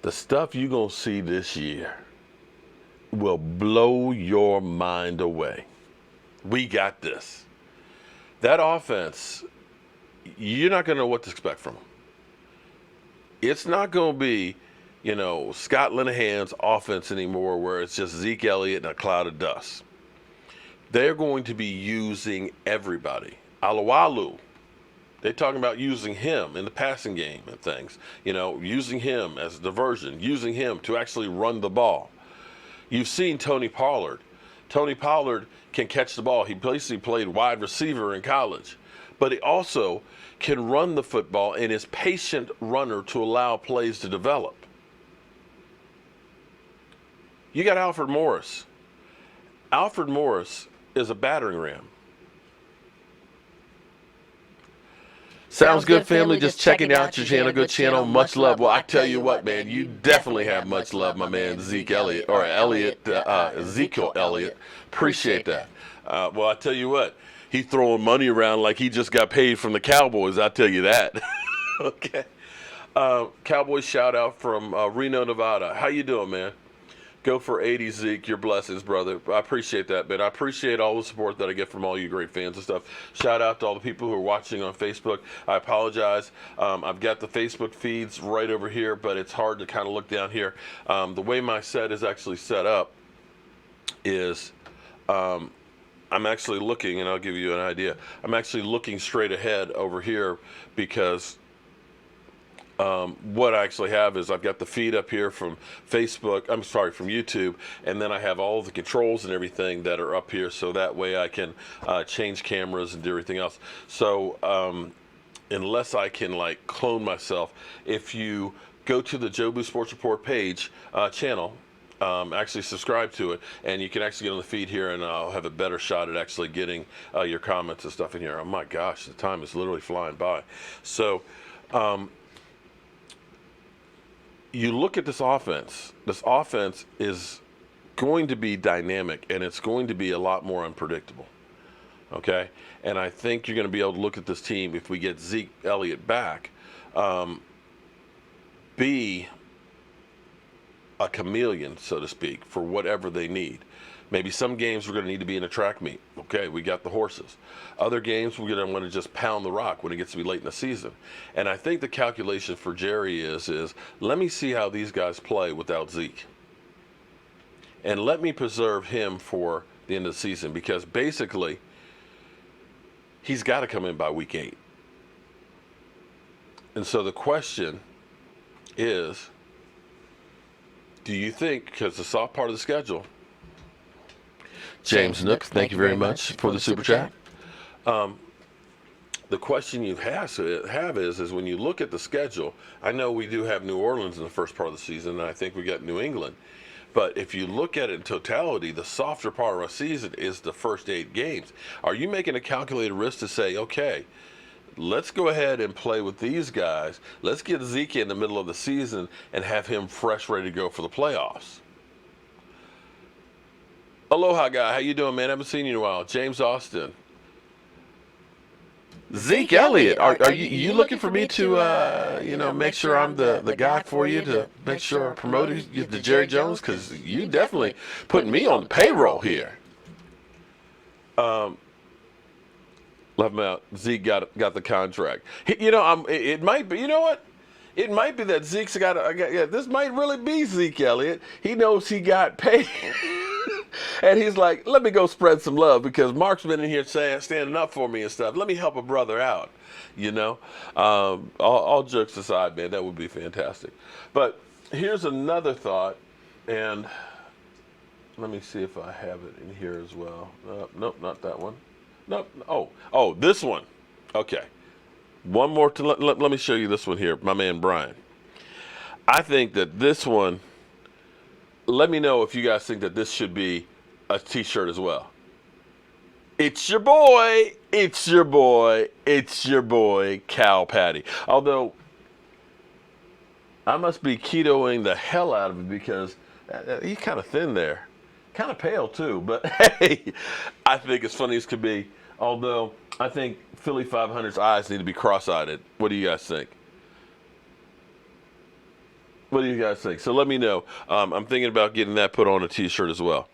the stuff you're going to see this year will blow your mind away. We got this. That offense, you're not going to know what to expect from them. It's not going to be, Scott Linehan's offense anymore where it's just Zeke Elliott and a cloud of dust. They're going to be using everybody. Alualu, they're talking about using him in the passing game and things. Using him as a diversion, using him to actually run the ball. You've seen Tony Pollard. Tony Pollard can catch the ball. He basically played wide receiver in college. But he also can run the football and is patient runner to allow plays to develop. You got Alfred Morris. Alfred Morris is a battering ram. Sounds good, family. Just checking out your channel. Good channel. Much love. Well, I tell you what, man, you definitely have much love, my man, Zeke Elliott, or Ezekiel Elliott. Appreciate that. Well, I tell you what, he's throwing money around like he just got paid from the Cowboys. I tell you that. Okay. Cowboys shout out from Reno, Nevada. How you doing, man? Go for 80, Zeke. Your blessings, brother. I appreciate that, man. I appreciate all the support that I get from all you great fans and stuff. Shout out to all the people who are watching on Facebook. I apologize. I've got the Facebook feeds right over here, but it's hard to kind of look down here. The way my set is actually set up is I'm actually looking, and I'll give you an idea. I'm actually looking straight ahead over here because what I actually have is I've got the feed up here from Facebook, from YouTube, and then I have all the controls and everything that are up here so that way I can change cameras and do everything else. So unless I can like clone myself, if you go to the Jobu Sports Report page, channel, actually subscribe to it, and you can actually get on the feed here, and I'll have a better shot at actually getting your comments and stuff in here. Oh my gosh, the time is literally flying by. So you look at this offense. This offense is going to be dynamic, and it's going to be a lot more unpredictable. Okay? And I think you're going to be able to look at this team, if we get Zeke Elliott back, be a chameleon, so to speak, for whatever they need. Maybe some games we're going to need to be in a track meet. Okay, we got the horses. Other games we're going to want to just pound the rock when it gets to be late in the season. And I think the calculation for Jerry is let me see how these guys play without Zeke. And let me preserve him for the end of the season, because basically he's got to come in by week 8. And so the question is, do you think, because the soft part of the schedule, James Nook, thank you very much for the super chat. The question you have is when you look at the schedule, I know we do have New Orleans in the first part of the season, and I think we got New England. But if you look at it in totality, the softer part of our season is the first 8 games. Are you making a calculated risk to say, okay, let's go ahead and play with these guys. Let's get Zeke in the middle of the season and have him fresh, ready to go for the playoffs? Aloha, guy. How you doing, man? I haven't seen you in a while. James Austin. Zeke Elliott. Are you looking for me to, make sure I'm the guy for you to make sure I promote you to Jerry Jones? Because you definitely putting me on the payroll here. Love him out. Zeke got the contract. It might be. You know what? It might be that Zeke's got. This might really be Zeke Elliott. He knows he got paid. And he's like, let me go spread some love because Mark's been in here standing up for me and stuff. Let me help a brother out, All jokes aside, man, that would be fantastic. But here's another thought, and let me see if I have it in here as well. Nope, not that one. Nope. Oh, this one. Okay. One more. Let me show you this one here, my man Brian. I think that this one, let me know if you guys think that this should be a t-shirt as well. It's your boy, Cal Patty. Although, I must be ketoing the hell out of it because he's kind of thin there. Kind of pale too, but hey, I think as funny as could be. Although I think Philly 500's eyes need to be cross-eyed. What do you guys think? What do you guys think? So let me know. I'm thinking about getting that put on a T-shirt as well.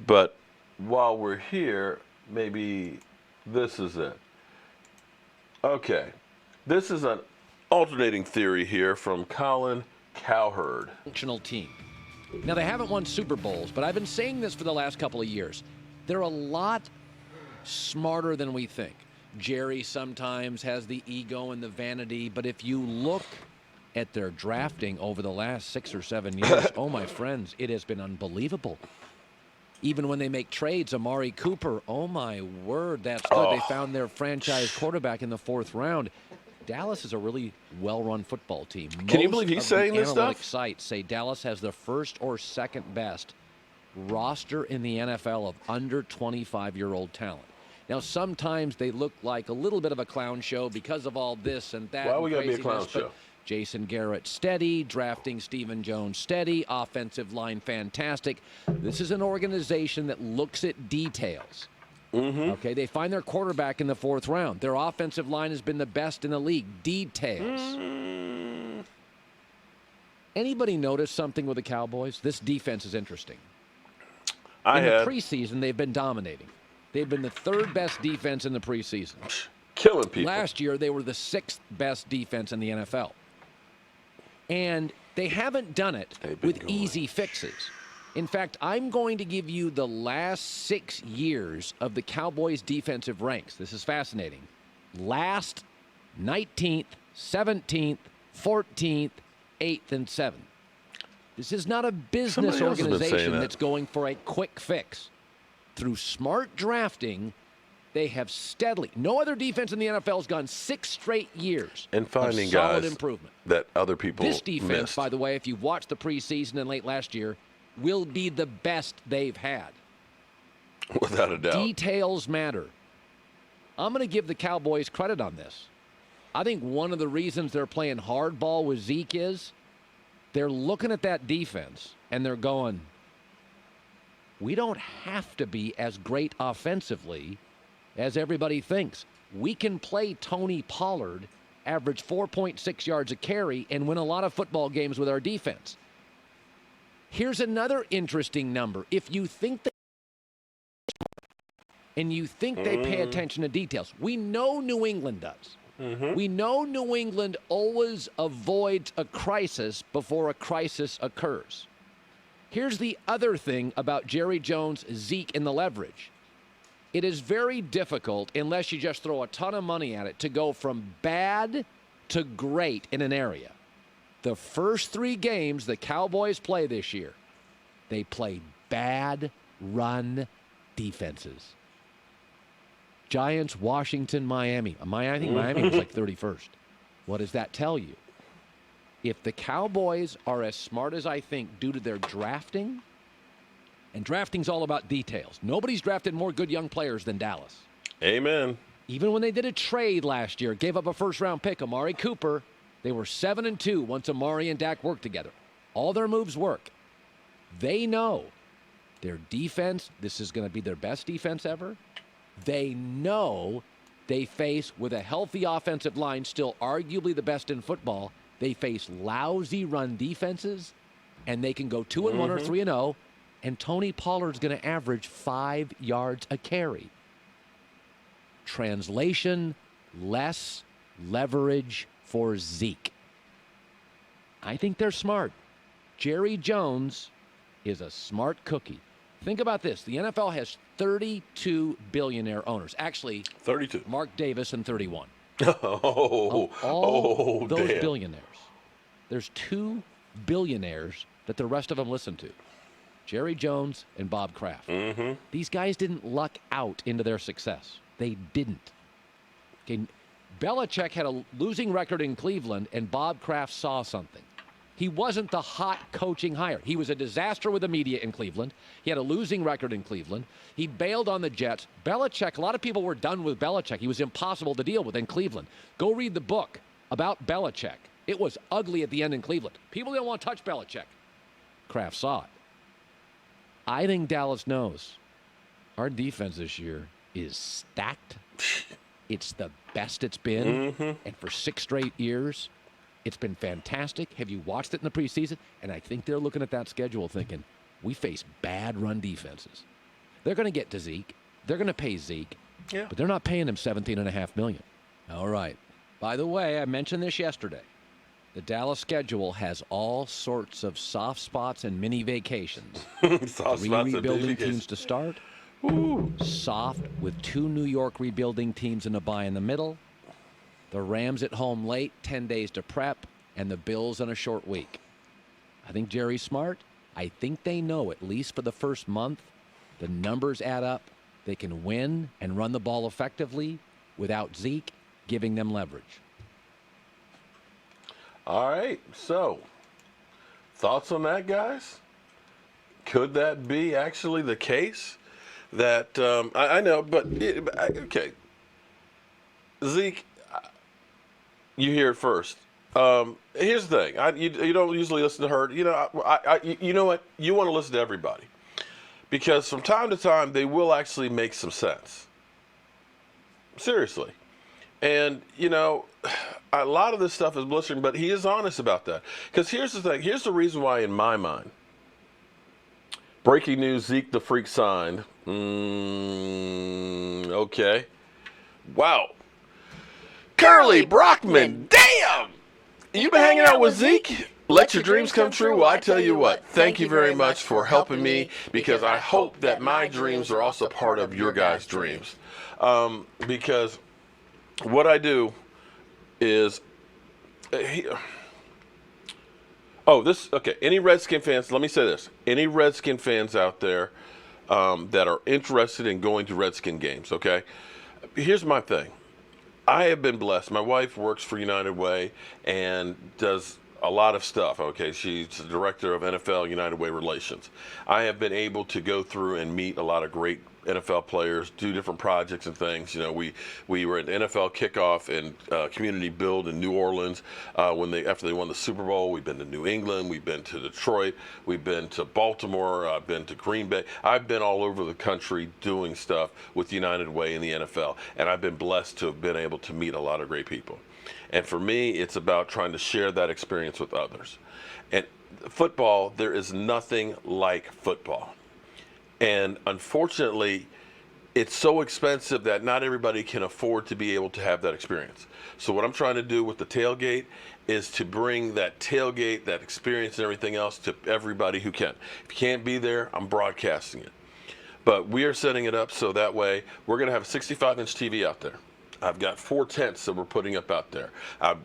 But while we're here, maybe this is it. Okay. This is an alternating theory here from Colin Cowherd. Functional team. Now, they haven't won Super Bowls, but I've been saying this for the last couple of years. They're a lot smarter than we think. Jerry sometimes has the ego and the vanity, but if you look at their drafting over the last 6 or 7 years, oh, my friends, it has been unbelievable. Even when they make trades, Amari Cooper, oh, my word, that's good. They found their franchise quarterback in the 4th round. Dallas is a really well-run football team. Can you believe he's saying this stuff? Analytic sites say Dallas has the first or second best roster in the NFL of under 25-year-old talent. Now, sometimes they look like a little bit of a clown show because of all this and that. Why we gotta be a craziness, clown show? Jason Garrett steady, drafting Stephen Jones steady, offensive line fantastic. This is an organization that looks at details. Okay, they find their quarterback in the 4th round. Their offensive line has been the best in the league. Details. Anybody notice something with the Cowboys? This defense is interesting. In the preseason, they've been dominating. They've been the 3rd best defense in the preseason. Killing people. Last year, they were the 6th best defense in the NFL. And they haven't done it with easy fixes. In fact, I'm going to give you the last 6 years of the Cowboys' defensive ranks. This is fascinating. Last, 19th, 17th, 14th, 8th, and 7th. This is not a business organization that's going for a quick fix. Through smart drafting, they have steadily, no other defense in the NFL has gone 6 straight years and finding of solid guys improvement. That other people This defense, missed. by the way, if you've watched the preseason and late last year, will be the best they've had. Without a doubt. Details matter. I'm going to give the Cowboys credit on this. I think one of the reasons they're playing hardball with Zeke is they're looking at that defense and they're going, we don't have to be as great offensively as everybody thinks. We can play Tony Pollard, average 4.6 yards a carry, and win a lot of football games with our defense. Here's another interesting number. If you think that and you think they pay attention to details, we know New England does. We know New England always avoids a crisis before a crisis occurs. Here's the other thing about Jerry Jones, Zeke, and the leverage. It is very difficult, unless you just throw a ton of money at it, to go from bad to great in an area. The first 3 games the Cowboys play this year, they played bad run defenses. Giants, Washington, Miami. I think Miami was like 31st. What does that tell you? If the Cowboys are as smart as I think due to their drafting, and drafting's all about details. Nobody's drafted more good young players than Dallas. Amen. Even when they did a trade last year, gave up a first-round pick, Amari Cooper, they were 7-2 once Amari and Dak worked together. All their moves work. They know their defense, this is going to be their best defense ever. They know they face, with a healthy offensive line, still arguably the best in football, they face lousy run defenses, and they can go 2-1 or 3-0, and Tony Pollard's going to average 5 yards a carry. Translation, less leverage for Zeke. I think they're smart. Jerry Jones is a smart cookie. Think about this. The NFL has 32 billionaire owners. Actually, 32. Mark Davis and 31. All those damn. billionaires. There's 2 billionaires that the rest of them listen to. Jerry Jones and Bob Kraft. These guys didn't luck out into their success. They didn't. Okay, Belichick had a losing record in Cleveland, and Bob Kraft saw something. He wasn't the hot coaching hire. He was a disaster with the media in Cleveland. He had a losing record in Cleveland. He bailed on the Jets. Belichick, a lot of people were done with Belichick. He was impossible to deal with in Cleveland. Go read the book about Belichick. It was ugly at the end in Cleveland. People didn't want to touch Belichick. Kraft saw it. I think Dallas knows our defense this year is stacked It's the best it's been. And for 6 straight years, it's been fantastic. Have you watched it in the preseason? And I think they're looking at that schedule thinking, we face bad run defenses. They're going to get to Zeke. They're going to pay Zeke. Yeah. But they're not paying him $17.5 million. All right. By the way, I mentioned this yesterday. The Dallas schedule has all sorts of soft spots and mini vacations. Soft 3 spots and rebuilding big teams to start. Ooh. Soft with 2 New York rebuilding teams in a bye in the middle. The Rams at home late, 10 days to prep, and the Bills on a short week. I think Jerry's smart. I think they know, at least for the first month, the numbers add up. They can win and run the ball effectively without Zeke giving them leverage. All right, so thoughts on that, guys? Could that be actually the case? That I know, but okay. Zeke, you hear it first. Here's the thing: you don't usually listen to her. You know, you know what? You want to listen to everybody because from time to time they will actually make some sense. Seriously, and you know, a lot of this stuff is blistering, but he is honest about that. Because here's the thing: here's the reason why, in my mind. Breaking news: Zeke the Freak signed. Okay. Wow. Curly Brockman, damn! You been hanging out with Zeke? Let your dreams come true. Well, I tell you what, thank you very much for helping me because I hope that my dreams are also part of your guys' dreams. Because what I do is... okay. Any Redskin fans, let me say this. Any Redskin fans out there that are interested in going to Redskin games, okay? Here's my thing. I have been blessed. My wife works for United Way and does a lot of stuff, okay? She's the director of NFL United Way Relations. I have been able to go through and meet a lot of great NFL players, do different projects and things. You know, we were at NFL kickoff and community build in New Orleans after they won the Super Bowl. We've been to New England, we've been to Detroit, we've been to Baltimore, I've been to Green Bay. I've been all over the country doing stuff with United Way in the NFL, and I've been blessed to have been able to meet a lot of great people. And for me, it's about trying to share that experience with others. And football, there is nothing like football. And unfortunately, it's so expensive that not everybody can afford to be able to have that experience. So what I'm trying to do with the tailgate is to bring that tailgate, that experience and everything else to everybody who can. If you can't be there, I'm broadcasting it. But we are setting it up so that way we're going to have a 65-inch TV out there. I've got 4 tents that we're putting up out there.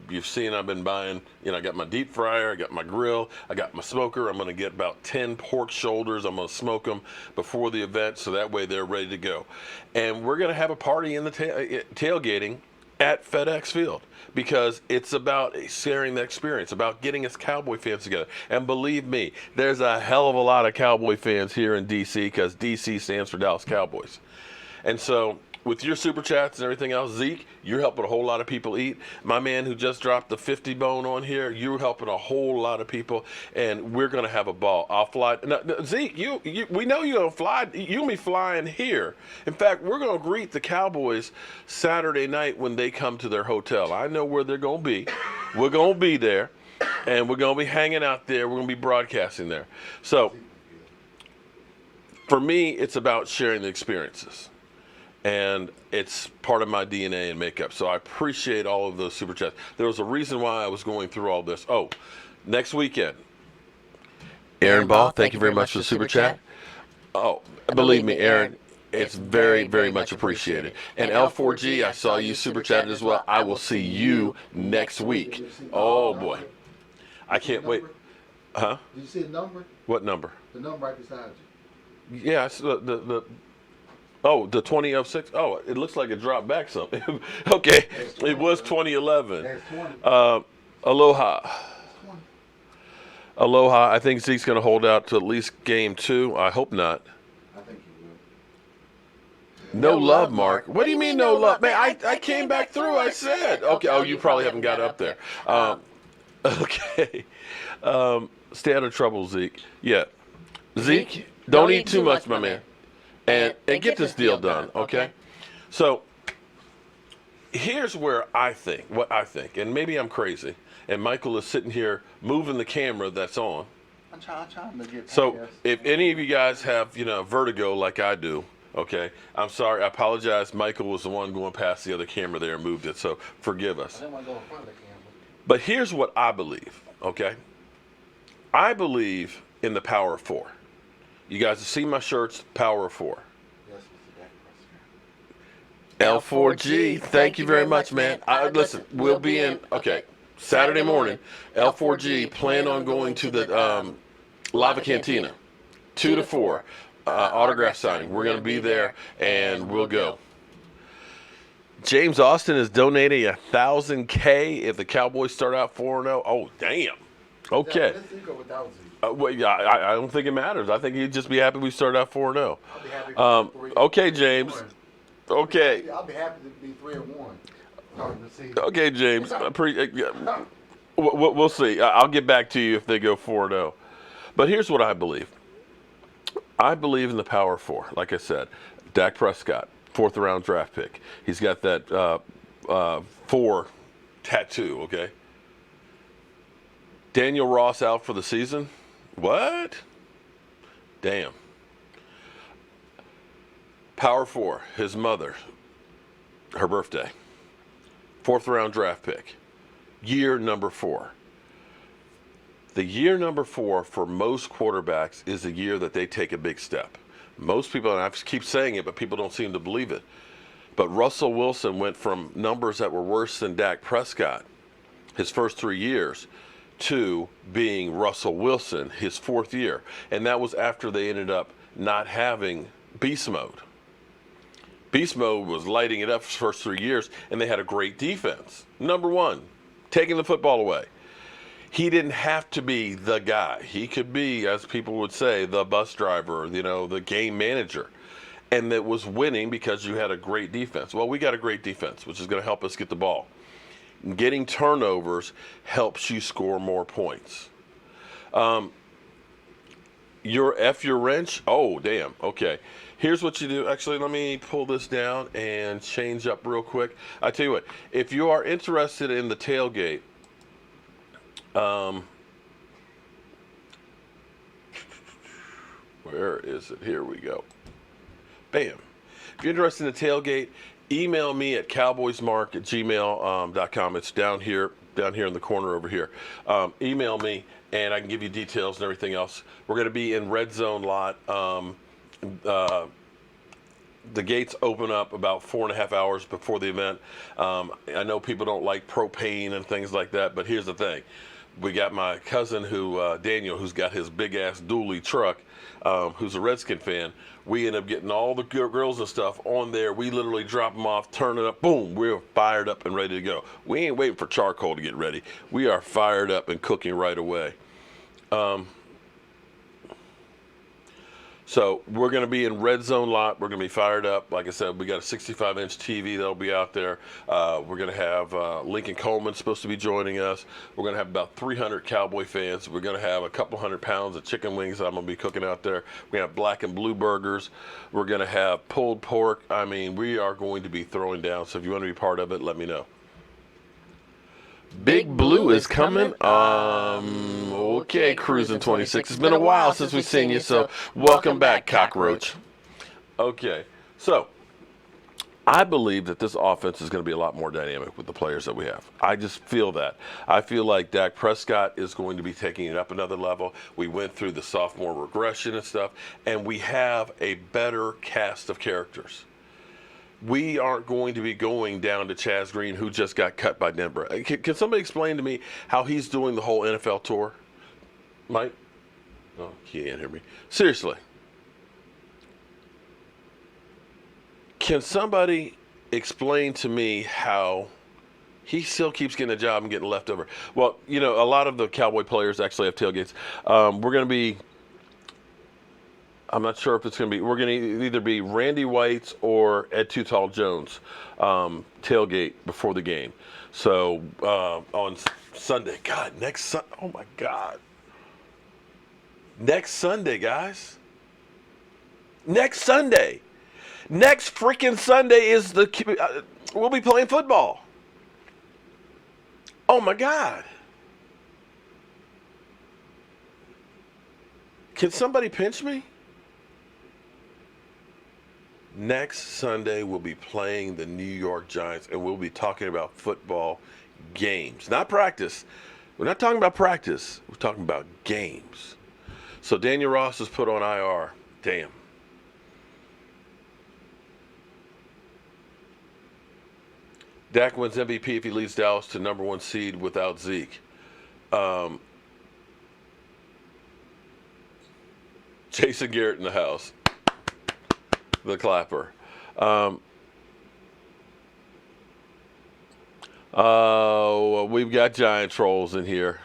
You've seen I've been buying, you know, I got my deep fryer, I got my grill, I got my smoker. I'm going to get about 10 pork shoulders. I'm going to smoke them before the event so that way they're ready to go. And we're going to have a party in the tailgating at FedEx Field because it's about sharing the experience, about getting us Cowboy fans together. And believe me, there's a hell of a lot of Cowboy fans here in D.C. because D.C. stands for Dallas Cowboys. And so with your super chats and everything else, Zeke, you're helping a whole lot of people eat. My man who just dropped the 50 bone on here, you're helping a whole lot of people, and we're going to have a ball. I'll fly. Now, Zeke, we know you're going to fly. You'll be flying here. In fact, we're going to greet the Cowboys Saturday night when they come to their hotel. I know where they're going to be. We're going to be there, and we're going to be hanging out there. We're going to be broadcasting there. So for me, it's about sharing the experiences. And it's part of my DNA and makeup. So I appreciate all of those super chats. There was a reason why I was going through all this. Oh, next weekend. Aaron Ball, thank you very much for the super chat. Oh, believe me, Aaron, it's very, very much appreciated. And L4G, I saw you super chatted as well. I will see you next week. Oh, boy. I can't wait. Huh? Did you see a number? What number? The number right beside you. Yeah, the 2006. Oh, it looks like it dropped back some. Okay, it was 2011. Aloha. Aloha. I think Zeke's going to hold out to at least game 2. I hope not. I think he will. No love, Mark. What do you mean no love? Man, I came back through. I said. Okay. Oh, you probably haven't got up there. Okay. Stay out of trouble, Zeke. Yeah. Zeke, don't eat too much, my man. And get this deal done, okay? So Here's where what I think, and maybe I'm crazy, and Michael is sitting here moving the camera that's on. I'm trying to get So past. if any of you guys have, vertigo like I do, okay, I'm sorry, I apologize. Michael was the one going past the other camera there and moved it, so forgive us. I didn't want to go in front of the camera. But here's what I believe, okay? I believe in the power of 4. You guys have seen my shirts, power of 4. Yes, Mr. Dak Prescott. L4G, thank you very much, man. Listen, we'll be in, okay, Saturday morning, L4G, plan on going to the Lava Cantina, 2 to 4, autograph signing. We're going to be there, and we'll go. James Austin is donating $1,000 if the Cowboys start out 4-0. Oh, damn. Okay. With Zeke or without Zeke? Well, yeah, I don't think it matters. I think he'd just be happy we start out 4-0. I'll be happy to be 3-1. Okay, James. Okay. I'll be happy to be 3-1. Starting the season. Okay, James. We'll see. I'll get back to you if they go 4-0. But here's what I believe. I believe in the power of 4. Like I said, Dak Prescott, 4th round draft pick. He's got that 4 tattoo, okay? Daniel Ross out for the season? What? Damn. Power 4, his mother, her birthday. 4th round draft pick. Year number 4. The year number 4 for most quarterbacks is the year that they take a big step. Most people, and I keep saying it, but people don't seem to believe it. But Russell Wilson went from numbers that were worse than Dak Prescott his first 3 years to being Russell Wilson his 4th year. And that was after they ended up not having beast mode. Beast mode was lighting it up for the first 3 years, and they had a great defense. Number 1, taking the football away. He didn't have to be the guy. He could be, as people would say, the bus driver, the game manager. And that was winning because you had a great defense. Well, we got a great defense, which is going to help us get the ball. Getting turnovers helps you score more points. Your wrench? Oh, damn. Okay. Here's what you do. Actually, let me pull this down and change up real quick. I tell you what, if you are interested in the tailgate, where is it? Here we go. Bam. If you're interested in the tailgate, email me at cowboysmark@gmail.com. It's down here in the corner over here. Email me, and I can give you details and everything else. We're going to be in Red Zone lot. The gates open up about 4.5 hours before the event. I know people don't like propane and things like that, but here's the thing. We got my cousin Daniel, who's got his big-ass dually truck, who's a Redskin fan. We end up getting all the girls and stuff on there. We literally drop them off, turn it up, boom, we're fired up and ready to go. We ain't waiting for charcoal to get ready. We are fired up and cooking right away. So we're going to be in Red Zone lot. We're going to be fired up. Like I said, we got a 65-inch TV that'll be out there. We're going to have Lincoln Coleman supposed to be joining us. We're going to have about 300 Cowboy fans. We're going to have a couple hundred pounds of chicken wings that I'm going to be cooking out there. We're going to have black and blue burgers. We're going to have pulled pork. I mean, we are going to be throwing down. So if you want to be part of it, let me know. Big Blue is coming. Okay, Cruising 26. It's been a while since we've seen you, so welcome back, Cockroach. Okay, so I believe that this offense is going to be a lot more dynamic with the players that we have. I just feel that. I feel like Dak Prescott is going to be taking it up another level. We went through the sophomore regression and stuff, and we have a better cast of characters. We aren't going to be going down to Chaz Green, who just got cut by Denver. Can somebody explain to me how he's doing the whole NFL tour? Mike? Oh, he can't hear me. Seriously. Can somebody explain to me how he still keeps getting a job and getting left over? Well, a lot of the Cowboy players actually have tailgates. We're going to be... I'm not sure if it's going to be, we're going to either be Randy White's or Ed Too Tall Jones tailgate before the game. So on Sunday, oh my God. Next Sunday, guys. Next Sunday. Next freaking Sunday is we'll be playing football. Oh my God. Can somebody pinch me? Next Sunday, we'll be playing the New York Giants, and we'll be talking about football games, not practice. We're not talking about practice. We're talking about games. So Daniel Ross is put on IR. Damn. Dak wins MVP if he leads Dallas to #1 seed without Zeke. Jason Garrett in the house. The clapper. We've got Giant trolls in here.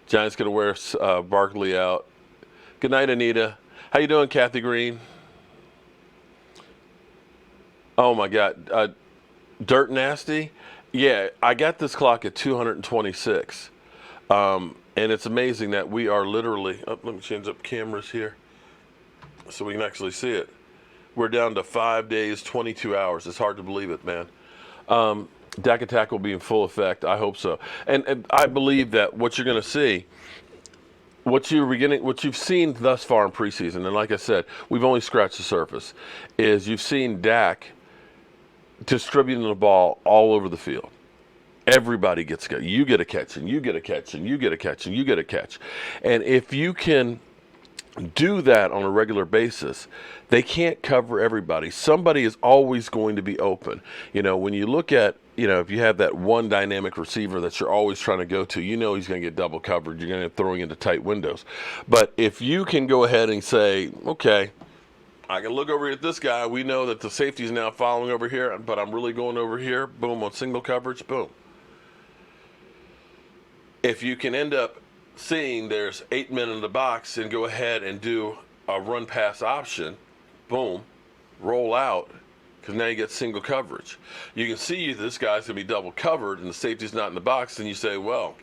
Giants gonna wear Barkley out. Good night, Anita. How you doing, Kathy Green? Oh my God, Dirt Nasty. Yeah, I got this clock at 226, and it's amazing that we are literally. Oh, let me change up cameras here so we can actually see it. We're down to 5 days, 22 hours. It's hard to believe it, man. Dak attack will be in full effect. I hope so. And I believe that what you're going to see, what you've seen thus far in preseason, and like I said, we've only scratched the surface, is you've seen Dak distributing the ball all over the field. Everybody gets a catch. You get a catch, and you get a catch, and you get a catch, and you get a catch. And if you can do that on a regular basis, they can't cover everybody. Somebody is always going to be open. You know, when you look at, if you have that one dynamic receiver that you're always trying to go to, he's going to get double covered. You're going to be throwing into tight windows. But if you can go ahead and say, okay, I can look over at this guy. We know that the safety is now following over here, but I'm really going over here. Boom, on single coverage, boom. If you can end up seeing there's 8 men in the box and go ahead and do a run pass option, boom, roll out, because now you get single coverage. You can see this guy's going to be double covered and the safety's not in the box, and you say, well,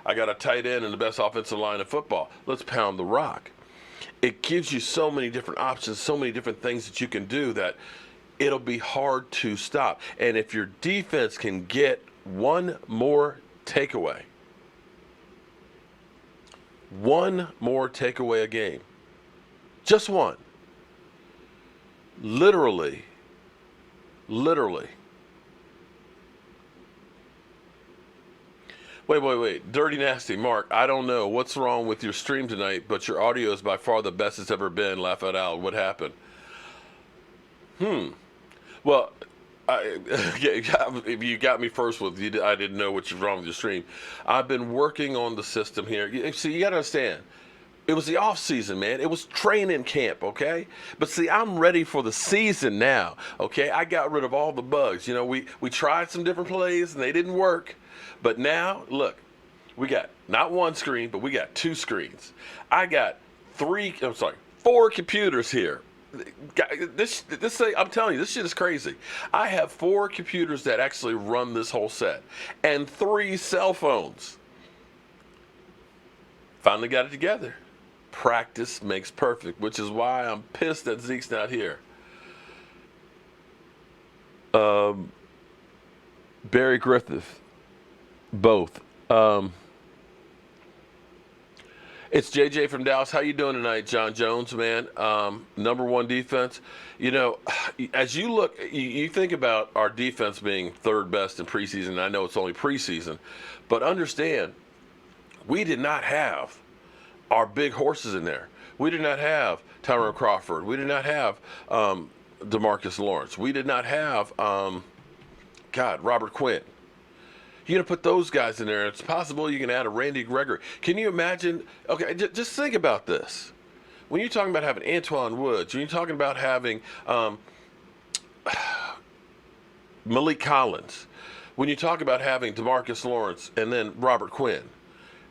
I got a tight end and the best offensive line in football. Let's pound the rock. It gives you so many different options, so many different things that you can do that it'll be hard to stop. And if your defense can get one more takeaway a game, just one, literally, Wait. Dirty Nasty. Mark, I don't know what's wrong with your stream tonight, but your audio is by far the best it's ever been. Laugh it out. What happened? Well, if you got me first with you, I didn't know what was wrong with your stream. I've been working on the system here. See, you got to understand. It was the off season, man. It was training camp, okay? But see, I'm ready for the season now, okay? I got rid of all the bugs. We tried some different plays and they didn't work. But now, look, we got not one screen, but we got 2 screens. I got 4 computers here. I'm telling you, this shit is crazy. I have 4 computers that actually run this whole set and 3 cell phones. Finally got it together. Practice makes perfect, which is why I'm pissed that Zeke's not here. Barry Griffith, both. It's JJ from Dallas. How you doing tonight, John Jones, man? #1 defense. As you look, you think about our defense being 3rd best in preseason. I know it's only preseason, but understand, we did not have our big horses in there. We did not have Tyrone Crawford. We did not have DeMarcus Lawrence. We did not have, Robert Quinn. You're going to put those guys in there. It's possible you can add a Randy Gregory. Can you imagine? Okay, just think about this. When you're talking about having Antoine Woods, when you're talking about having Malik Collins, when you talk about having DeMarcus Lawrence and then Robert Quinn,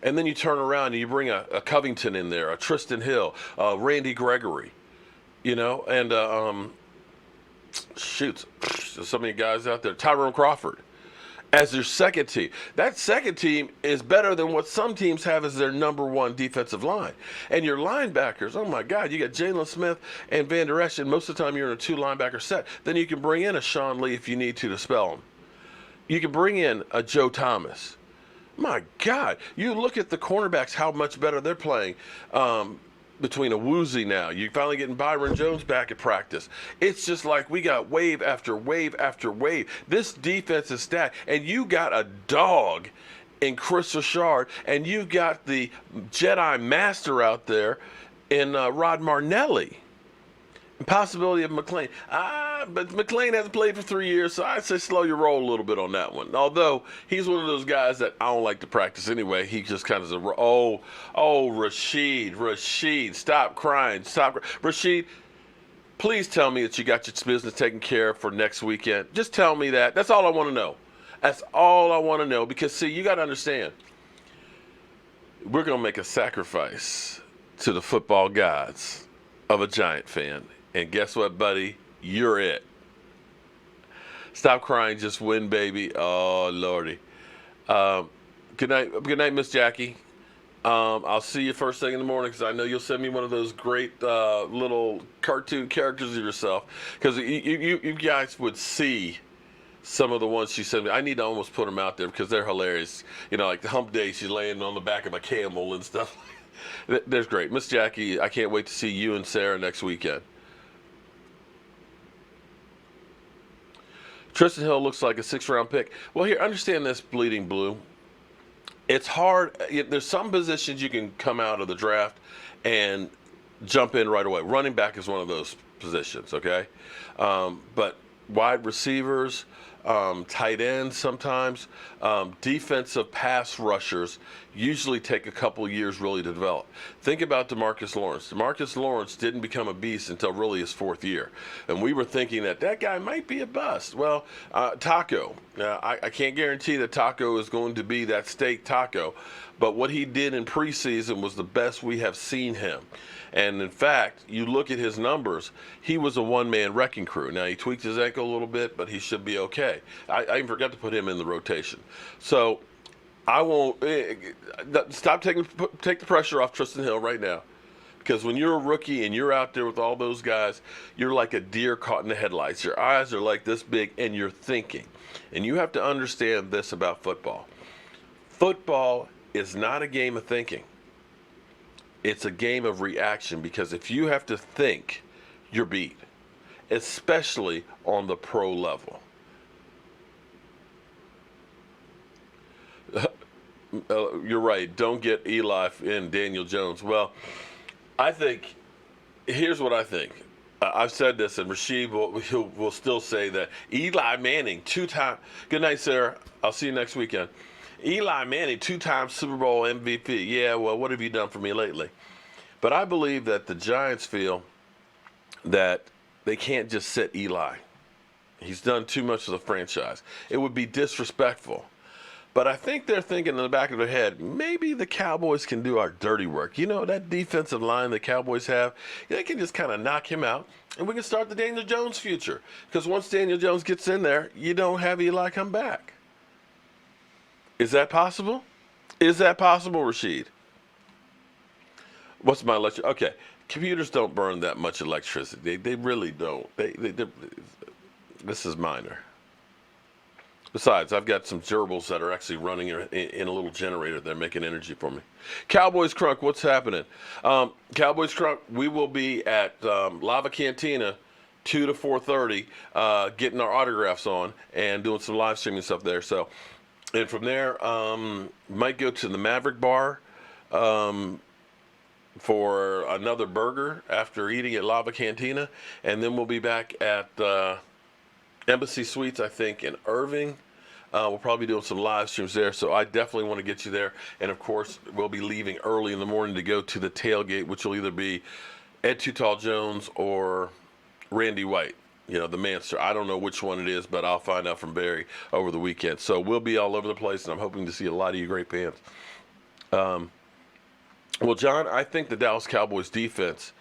and then you turn around and you bring a Covington in there, a Tristan Hill, Randy Gregory, and so many guys out there, Tyrone Crawford. as their second team. That second team is better than what some teams have as their number one defensive line. And your linebackers, oh my God, you got Jalen Smith and Van Der Esch, and most of the time you're in a 2-linebacker set. Then you can bring in a Sean Lee if you need to spell him. You can bring in a Joe Thomas. My God, you look at the cornerbacks, how much better they're playing. Between a Woozy now. You're finally getting Byron Jones back at practice. It's just like we got wave after wave after wave. This defense is stacked. And you got a dog in Chris Richard, and you got the Jedi Master out there in Rod Marnelli. Possibility of McLean. But McLean hasn't played for 3 years, so I'd say slow your roll a little bit on that one. Although he's one of those guys that I don't like to practice anyway. He just kind of Rashid, stop crying, Rashid, please tell me that you got your business taken care of for next weekend. Just tell me that. That's all I want to know. That's all I want to know, because see, you got to understand, we're gonna make a sacrifice to the football gods of a Giant fan. And guess what, buddy? You're it. Stop crying, just win, baby. Oh, Lordy. Good night, Miss Jackie. I'll see you first thing in the morning, because I know you'll send me one of those great little cartoon characters of yourself, because you guys would see some of the ones she sent me. I need to almost put them out there because they're hilarious. You know, like the hump day, she's laying on the back of a camel and stuff. There's great. Miss Jackie, I can't wait to see you and Sarah next weekend. Tristan Hill looks like a 6th-round pick. Well, here, understand this, Bleeding Blue. It's hard. There's some positions you can come out of the draft and jump in right away. Running back is one of those positions, okay? But wide receivers, tight ends sometimes, defensive pass rushers usually take a couple years really to develop. Think about DeMarcus Lawrence. DeMarcus Lawrence didn't become a beast until really his 4th year. And we were thinking that guy might be a bust. Well, Taco, I can't guarantee that Taco is going to be that steak taco, but what he did in preseason was the best we have seen him. And in fact, you look at his numbers, he was a one-man wrecking crew. Now, he tweaked his ankle a little bit, but he should be okay. I even forgot to put him in the rotation. So I won't take the pressure off Tristan Hill right now, because when you're a rookie and you're out there with all those guys, you're like a deer caught in the headlights. Your eyes are like this big, and you're thinking. And you have to understand this about football. Football is not a game of thinking. It's a game of reaction, because if you have to think, you're beat, especially on the pro level. You're right. Don't get Eli and Daniel Jones. Well, I think, here's what I think. I've said this, and Rashid will still say that Eli Manning, 2-time. Good night, Sarah. I'll see you next weekend. Eli Manning, 2-time Super Bowl MVP. Yeah, well, what have you done for me lately? But I believe that the Giants feel that they can't just sit Eli. He's done too much for the franchise. It would be disrespectful. But I think they're thinking in the back of their head, maybe the Cowboys can do our dirty work. You know, that defensive line the Cowboys have, they can just kind of knock him out, and we can start the Daniel Jones future. Because once Daniel Jones gets in there, you don't have Eli come back. Is that possible? Is that possible, Rashid? What's my electric? Okay, computers don't burn that much electricity. They really don't. This is minor. Besides, I've got some gerbils that are actually running in a little generator. They're making energy for me. Cowboys Crunk, what's happening? Cowboys Crunk, we will be at Lava Cantina 2 to 4:30, getting our autographs on and doing some live streaming stuff there. So, and from there, might go to the Maverick Bar for another burger after eating at Lava Cantina, and then we'll be back at Embassy Suites, I think, in Irving. We'll probably be doing some live streams there, so I definitely want to get you there. And, of course, we'll be leaving early in the morning to go to the tailgate, which will either be Ed Too Tall Jones or Randy White, you know, the Manster. I don't know which one it is, but I'll find out from Barry over the weekend. So we'll be all over the place, and I'm hoping to see a lot of you great fans. Well, John, I think the Dallas Cowboys defense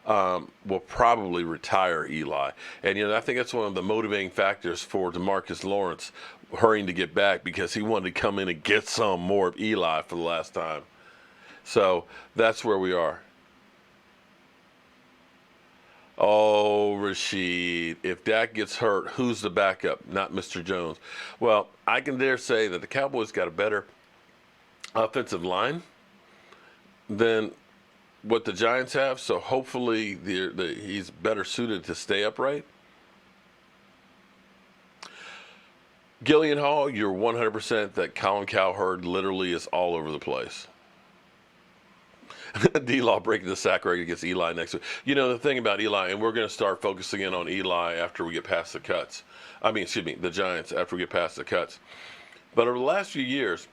will probably retire Eli. And, I think that's one of the motivating factors for DeMarcus Lawrence hurrying to get back, because he wanted to come in and get some more of Eli for the last time. So that's where we are. Oh, Rashid, if Dak gets hurt, who's the backup? Not Mr. Jones. Well, I can dare say that the Cowboys got a better offensive line than what the Giants have, so hopefully he's better suited to stay upright. Gillian Hall, you're 100% that Colin Cowherd literally is all over the place. D-Law breaking the sack record against Eli next week. The thing about Eli, and we're going to start focusing in on Eli after we get past the cuts. The Giants after we get past the cuts. But over the last few years,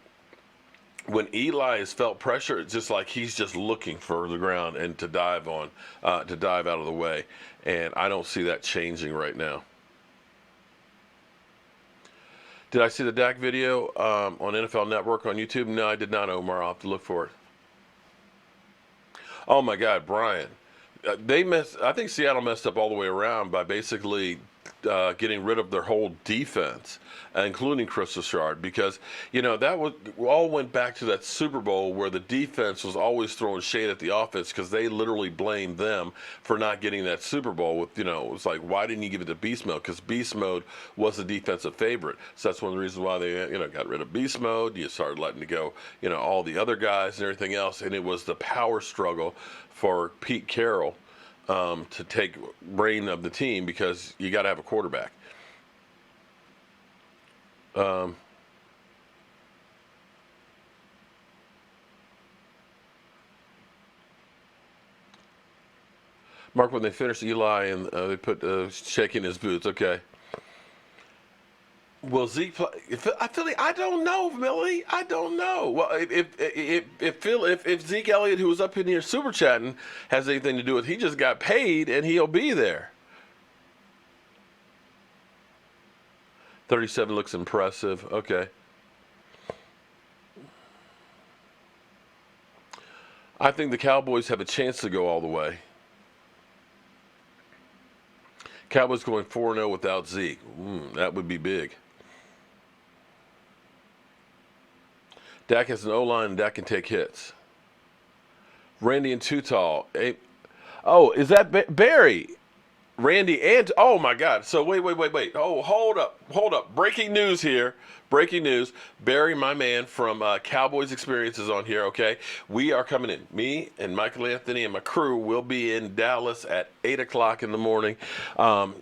when Eli has felt pressure, it's just like he's just looking for the ground and to dive out of the way. And I don't see that changing right now. Did I see the Dak video on NFL Network on YouTube? No, I did not, Omar. I'll have to look for it. Oh my God, Brian. I think Seattle messed up all the way around by basically getting rid of their whole defense, including Chris Richard, because that all went back to that Super Bowl where the defense was always throwing shade at the offense because they literally blamed them for not getting that Super Bowl. With it was like, why didn't you give it to Beast Mode? Because Beast Mode was the defensive favorite. So that's one of the reasons why they got rid of Beast Mode. You started letting it go all the other guys and everything else, and it was the power struggle for Pete Carroll to take reign of the team, because you got to have a quarterback. Mark, when they finished Eli and they put shaking his boots, okay. Will Zeke play? I don't know, Millie. I don't know. Well, if Zeke Elliott, who was up in here super chatting, has anything to do with it, he just got paid and he'll be there. 37 looks impressive. Okay. I think the Cowboys have a chance to go all the way. Cowboys going 4-0 without Zeke. That would be big. Dak has an O-line, and Dak can take hits. Randy and Too Tall. Oh, is that Barry? Randy and, oh my God. So wait. Oh, hold up. Breaking news here. Breaking news. Barry, my man from Cowboys Experience, is on here, okay? We are coming in. Me and Michael Anthony and my crew will be in Dallas at 8 o'clock in the morning. We're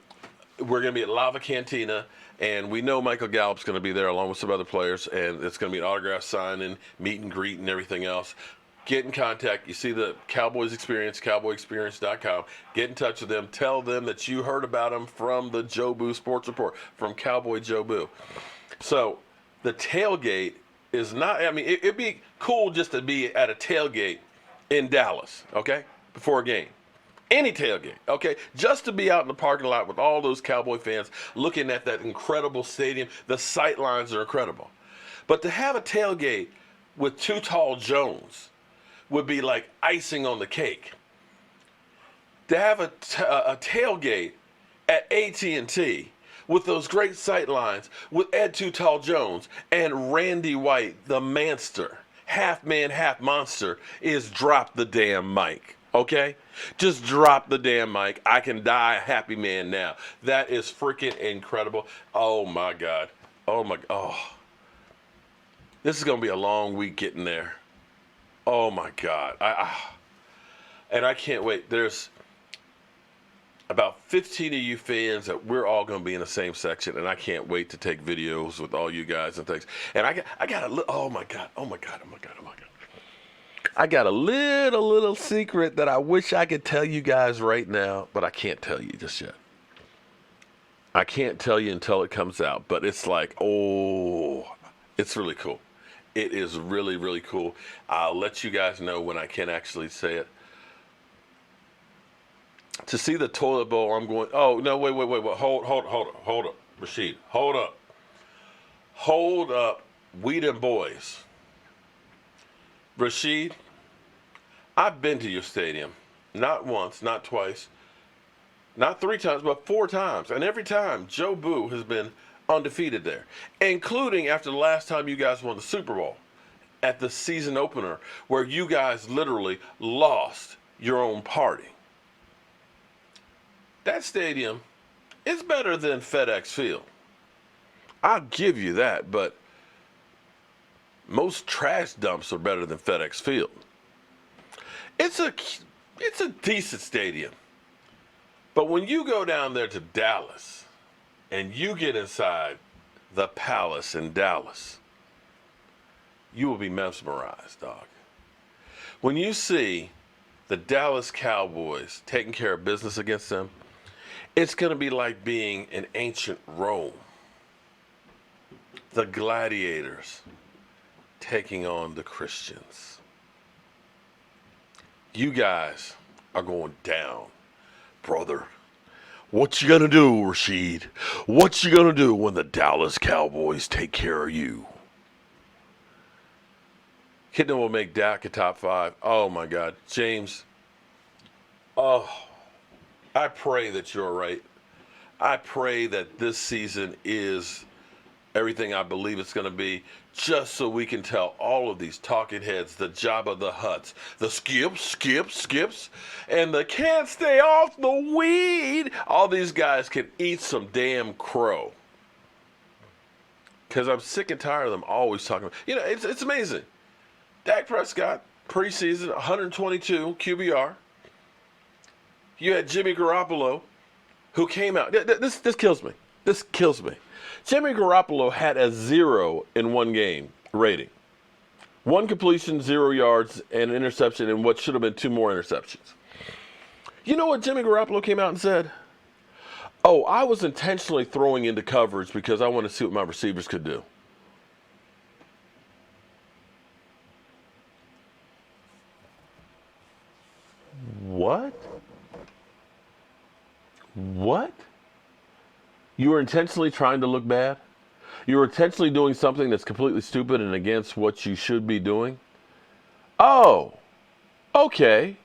going to be at Lava Cantina. And we know Michael Gallup's going to be there along with some other players, and it's going to be an autograph signing, meet and greet, and everything else. Get in contact. You see the Cowboys Experience, cowboyexperience.com. Get in touch with them. Tell them that you heard about them from the Joe Boo Sports Report, from Cowboy Joe Boo. So the tailgate is not, it'd be cool just to be at a tailgate in Dallas, okay, before a game. Any tailgate, okay? Just to be out in the parking lot with all those Cowboy fans looking at that incredible stadium. The sight lines are incredible. But to have a tailgate with Too Tall Jones would be like icing on the cake. To have a tailgate at AT&T with those great sight lines with Ed Too Tall Jones and Randy White, the manster, half man, half monster, is drop the damn mic. Okay? Just drop the damn mic. I can die a happy man now. That is freaking incredible. Oh my God. Oh. This is going to be a long week getting there. Oh my God. And I can't wait. There's about 15 of you fans that we're all going to be in the same section, and I can't wait to take videos with all you guys and things. And I got a oh my God. I got a little secret that I wish I could tell you guys right now, but I can't tell you just yet. I can't tell you until it comes out, but it's like, it's really cool. It is really, really cool. I'll let you guys know when I can actually say it. To see the toilet bowl, I'm going, oh, no, wait. Hold up, Rashid. Hold up. We them boys. Rashid, I've been to your stadium. Not once, not twice, not 3 times, but 4 times. And every time, Joe Boo has been undefeated there, including after the last time you guys won the Super Bowl at the season opener, where you guys literally lost your own party. That stadium is better than FedEx Field. I'll give you that, but most trash dumps are better than FedEx Field. It's a decent stadium. But when you go down there to Dallas and you get inside the Palace in Dallas, you will be mesmerized, dog. When you see the Dallas Cowboys taking care of business against them, it's going to be like being in ancient Rome. The gladiators taking on the Christians. You guys are going down, brother. What you gonna do, Rashid? What you gonna do when the Dallas Cowboys take care of you? Kidman will make Dak a top 5. Oh my God, James. Oh, I pray that you're right. I pray that this season is everything I believe it's going to be, just so we can tell all of these talking heads, the Jabba the Hutts, the skips, and the can't stay off the weed. All these guys can eat some damn crow. Because I'm sick and tired of them always talking about, it's amazing. Dak Prescott, preseason, 122 QBR. You had Jimmy Garoppolo, who came out. This kills me. This kills me. Jimmy Garoppolo had a 0 in 1 game rating. 1 completion, 0 yards, and an interception, and what should have been 2 more interceptions. You know what Jimmy Garoppolo came out and said? Oh, I was intentionally throwing into coverage because I want to see what my receivers could do. What? What? You were intentionally trying to look bad? You were intentionally doing something that's completely stupid and against what you should be doing? Oh, okay.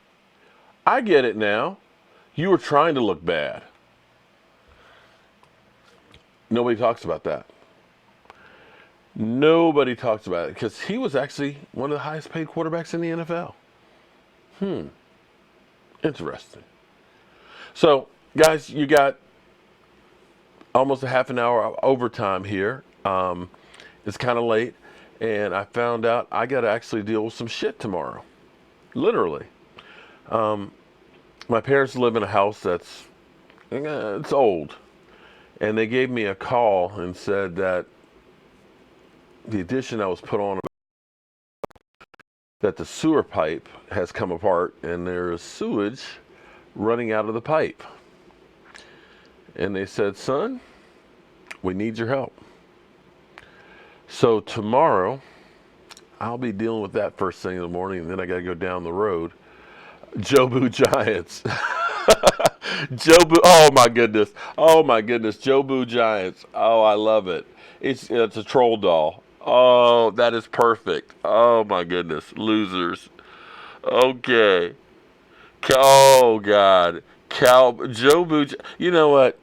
I get it now. You were trying to look bad. Nobody talks about that. Nobody talks about it because he was actually one of the highest paid quarterbacks in the NFL. Interesting. So, guys, you got almost a half an hour of overtime here. It's kind of late, and I found out I got to actually deal with some shit tomorrow. Literally. My parents live in a house that's it's old, and they gave me a call and said that the addition that was put on, that the sewer pipe has come apart and there's sewage running out of the pipe. And they said, son, we need your help. So tomorrow, I'll be dealing with that first thing in the morning, and then I got to go down the road. Jobu Giants. Jobu, oh my goodness. Jobu Giants. Oh, I love it. It's a troll doll. Oh, that is perfect. Oh my goodness. Losers. Okay. Oh God. Jobu. You know what?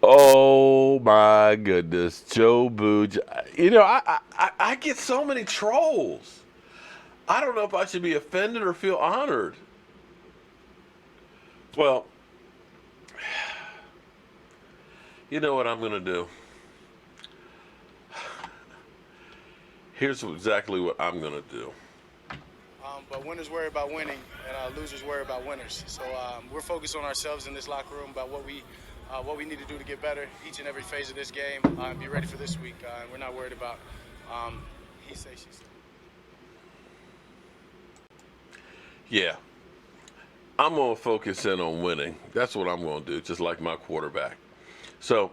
Oh my goodness, Joe Booge. I get so many trolls. I don't know if I should be offended or feel honored. Well, you know what I'm going to do? Here's exactly what I'm going to do. But winners worry about winning, and losers worry about winners. So we're focused on ourselves in this locker room about what we need to do to get better each and every phase of this game and be ready for this week. We're not worried about he say, she say. Yeah. I'm going to focus in on winning. That's what I'm going to do, just like my quarterback. So,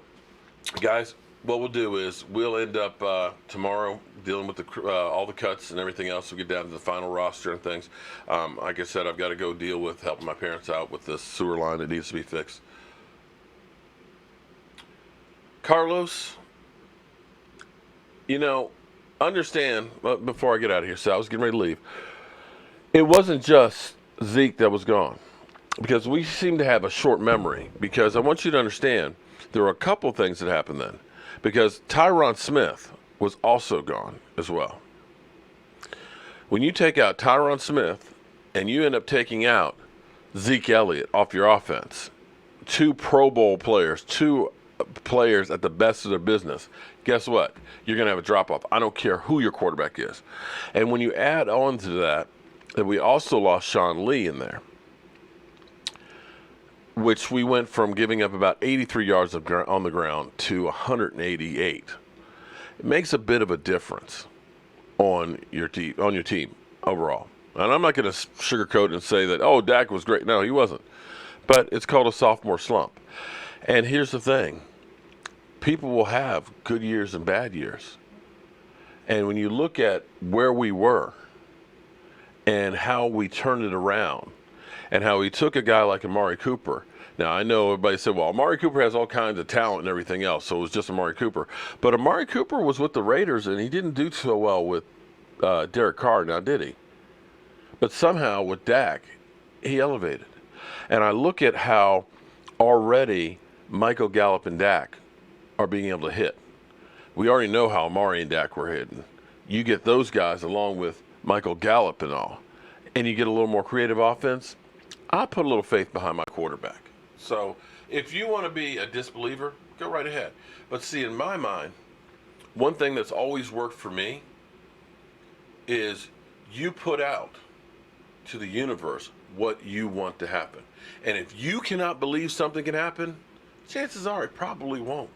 guys, what we'll do is we'll end up tomorrow dealing with all the cuts and everything else. We'll get down to the final roster and things. Like I said, I've got to go deal with helping my parents out with this sewer line that needs to be fixed. Carlos, understand, before I get out of here, so I was getting ready to leave. It wasn't just Zeke that was gone, because we seem to have a short memory. Because I want you to understand, there were a couple of things that happened then. Because Tyron Smith was also gone as well. When you take out Tyron Smith and you end up taking out Zeke Elliott off your offense, 2 Pro Bowl players, 2 players at the best of their business, guess what? You're going to have a drop-off. I don't care who your quarterback is. And when you add on to that we also lost Sean Lee in there, which we went from giving up about 83 yards on the ground to 188. It makes a bit of a difference on your team overall. And I'm not going to sugarcoat and say that, oh, Dak was great. No, he wasn't. But it's called a sophomore slump. And here's the thing. People will have good years and bad years. And when you look at where we were and how we turned it around and how we took a guy like Amari Cooper. Now, I know everybody said, well, Amari Cooper has all kinds of talent and everything else, so it was just Amari Cooper. But Amari Cooper was with the Raiders, and he didn't do so well with Derek Carr, now did he? But somehow with Dak, he elevated. And I look at how already Michael Gallup and Dak are being able to hit. We already know how Amari and Dak were hitting. You get those guys along with Michael Gallup and all, and you get a little more creative offense, I put a little faith behind my quarterback. So if you want to be a disbeliever, go right ahead. But see, in my mind, one thing that's always worked for me is you put out to the universe what you want to happen. And if you cannot believe something can happen, chances are it probably won't.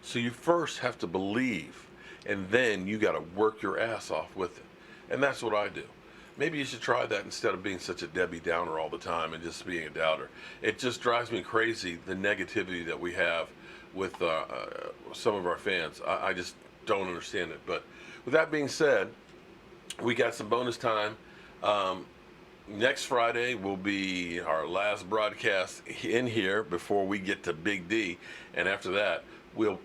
So you first have to believe, and then you got to work your ass off with it. And that's what I do. Maybe you should try that instead of being such a Debbie Downer all the time and just being a doubter. It just drives me crazy, the negativity that we have with some of our fans. I just don't understand it. But with that being said, we got some bonus time. Next Friday will be our last broadcast in here before we get to Big D. And after that, we'll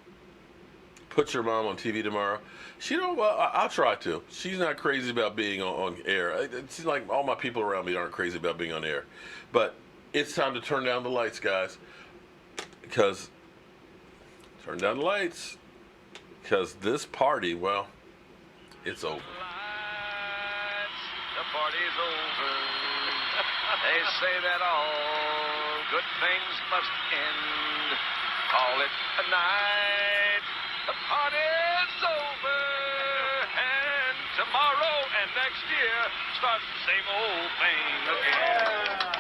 put your mom on TV tomorrow. She don't. Well, I'll try to. She's not crazy about being on air. It seems like all my people around me aren't crazy about being on air. But it's time to turn down the lights, guys. Because turn down the lights. Because this party, well, it's over. The party's over. They say that all good things must end. Call it a night. The party's over. And tomorrow and next year starts the same old thing again.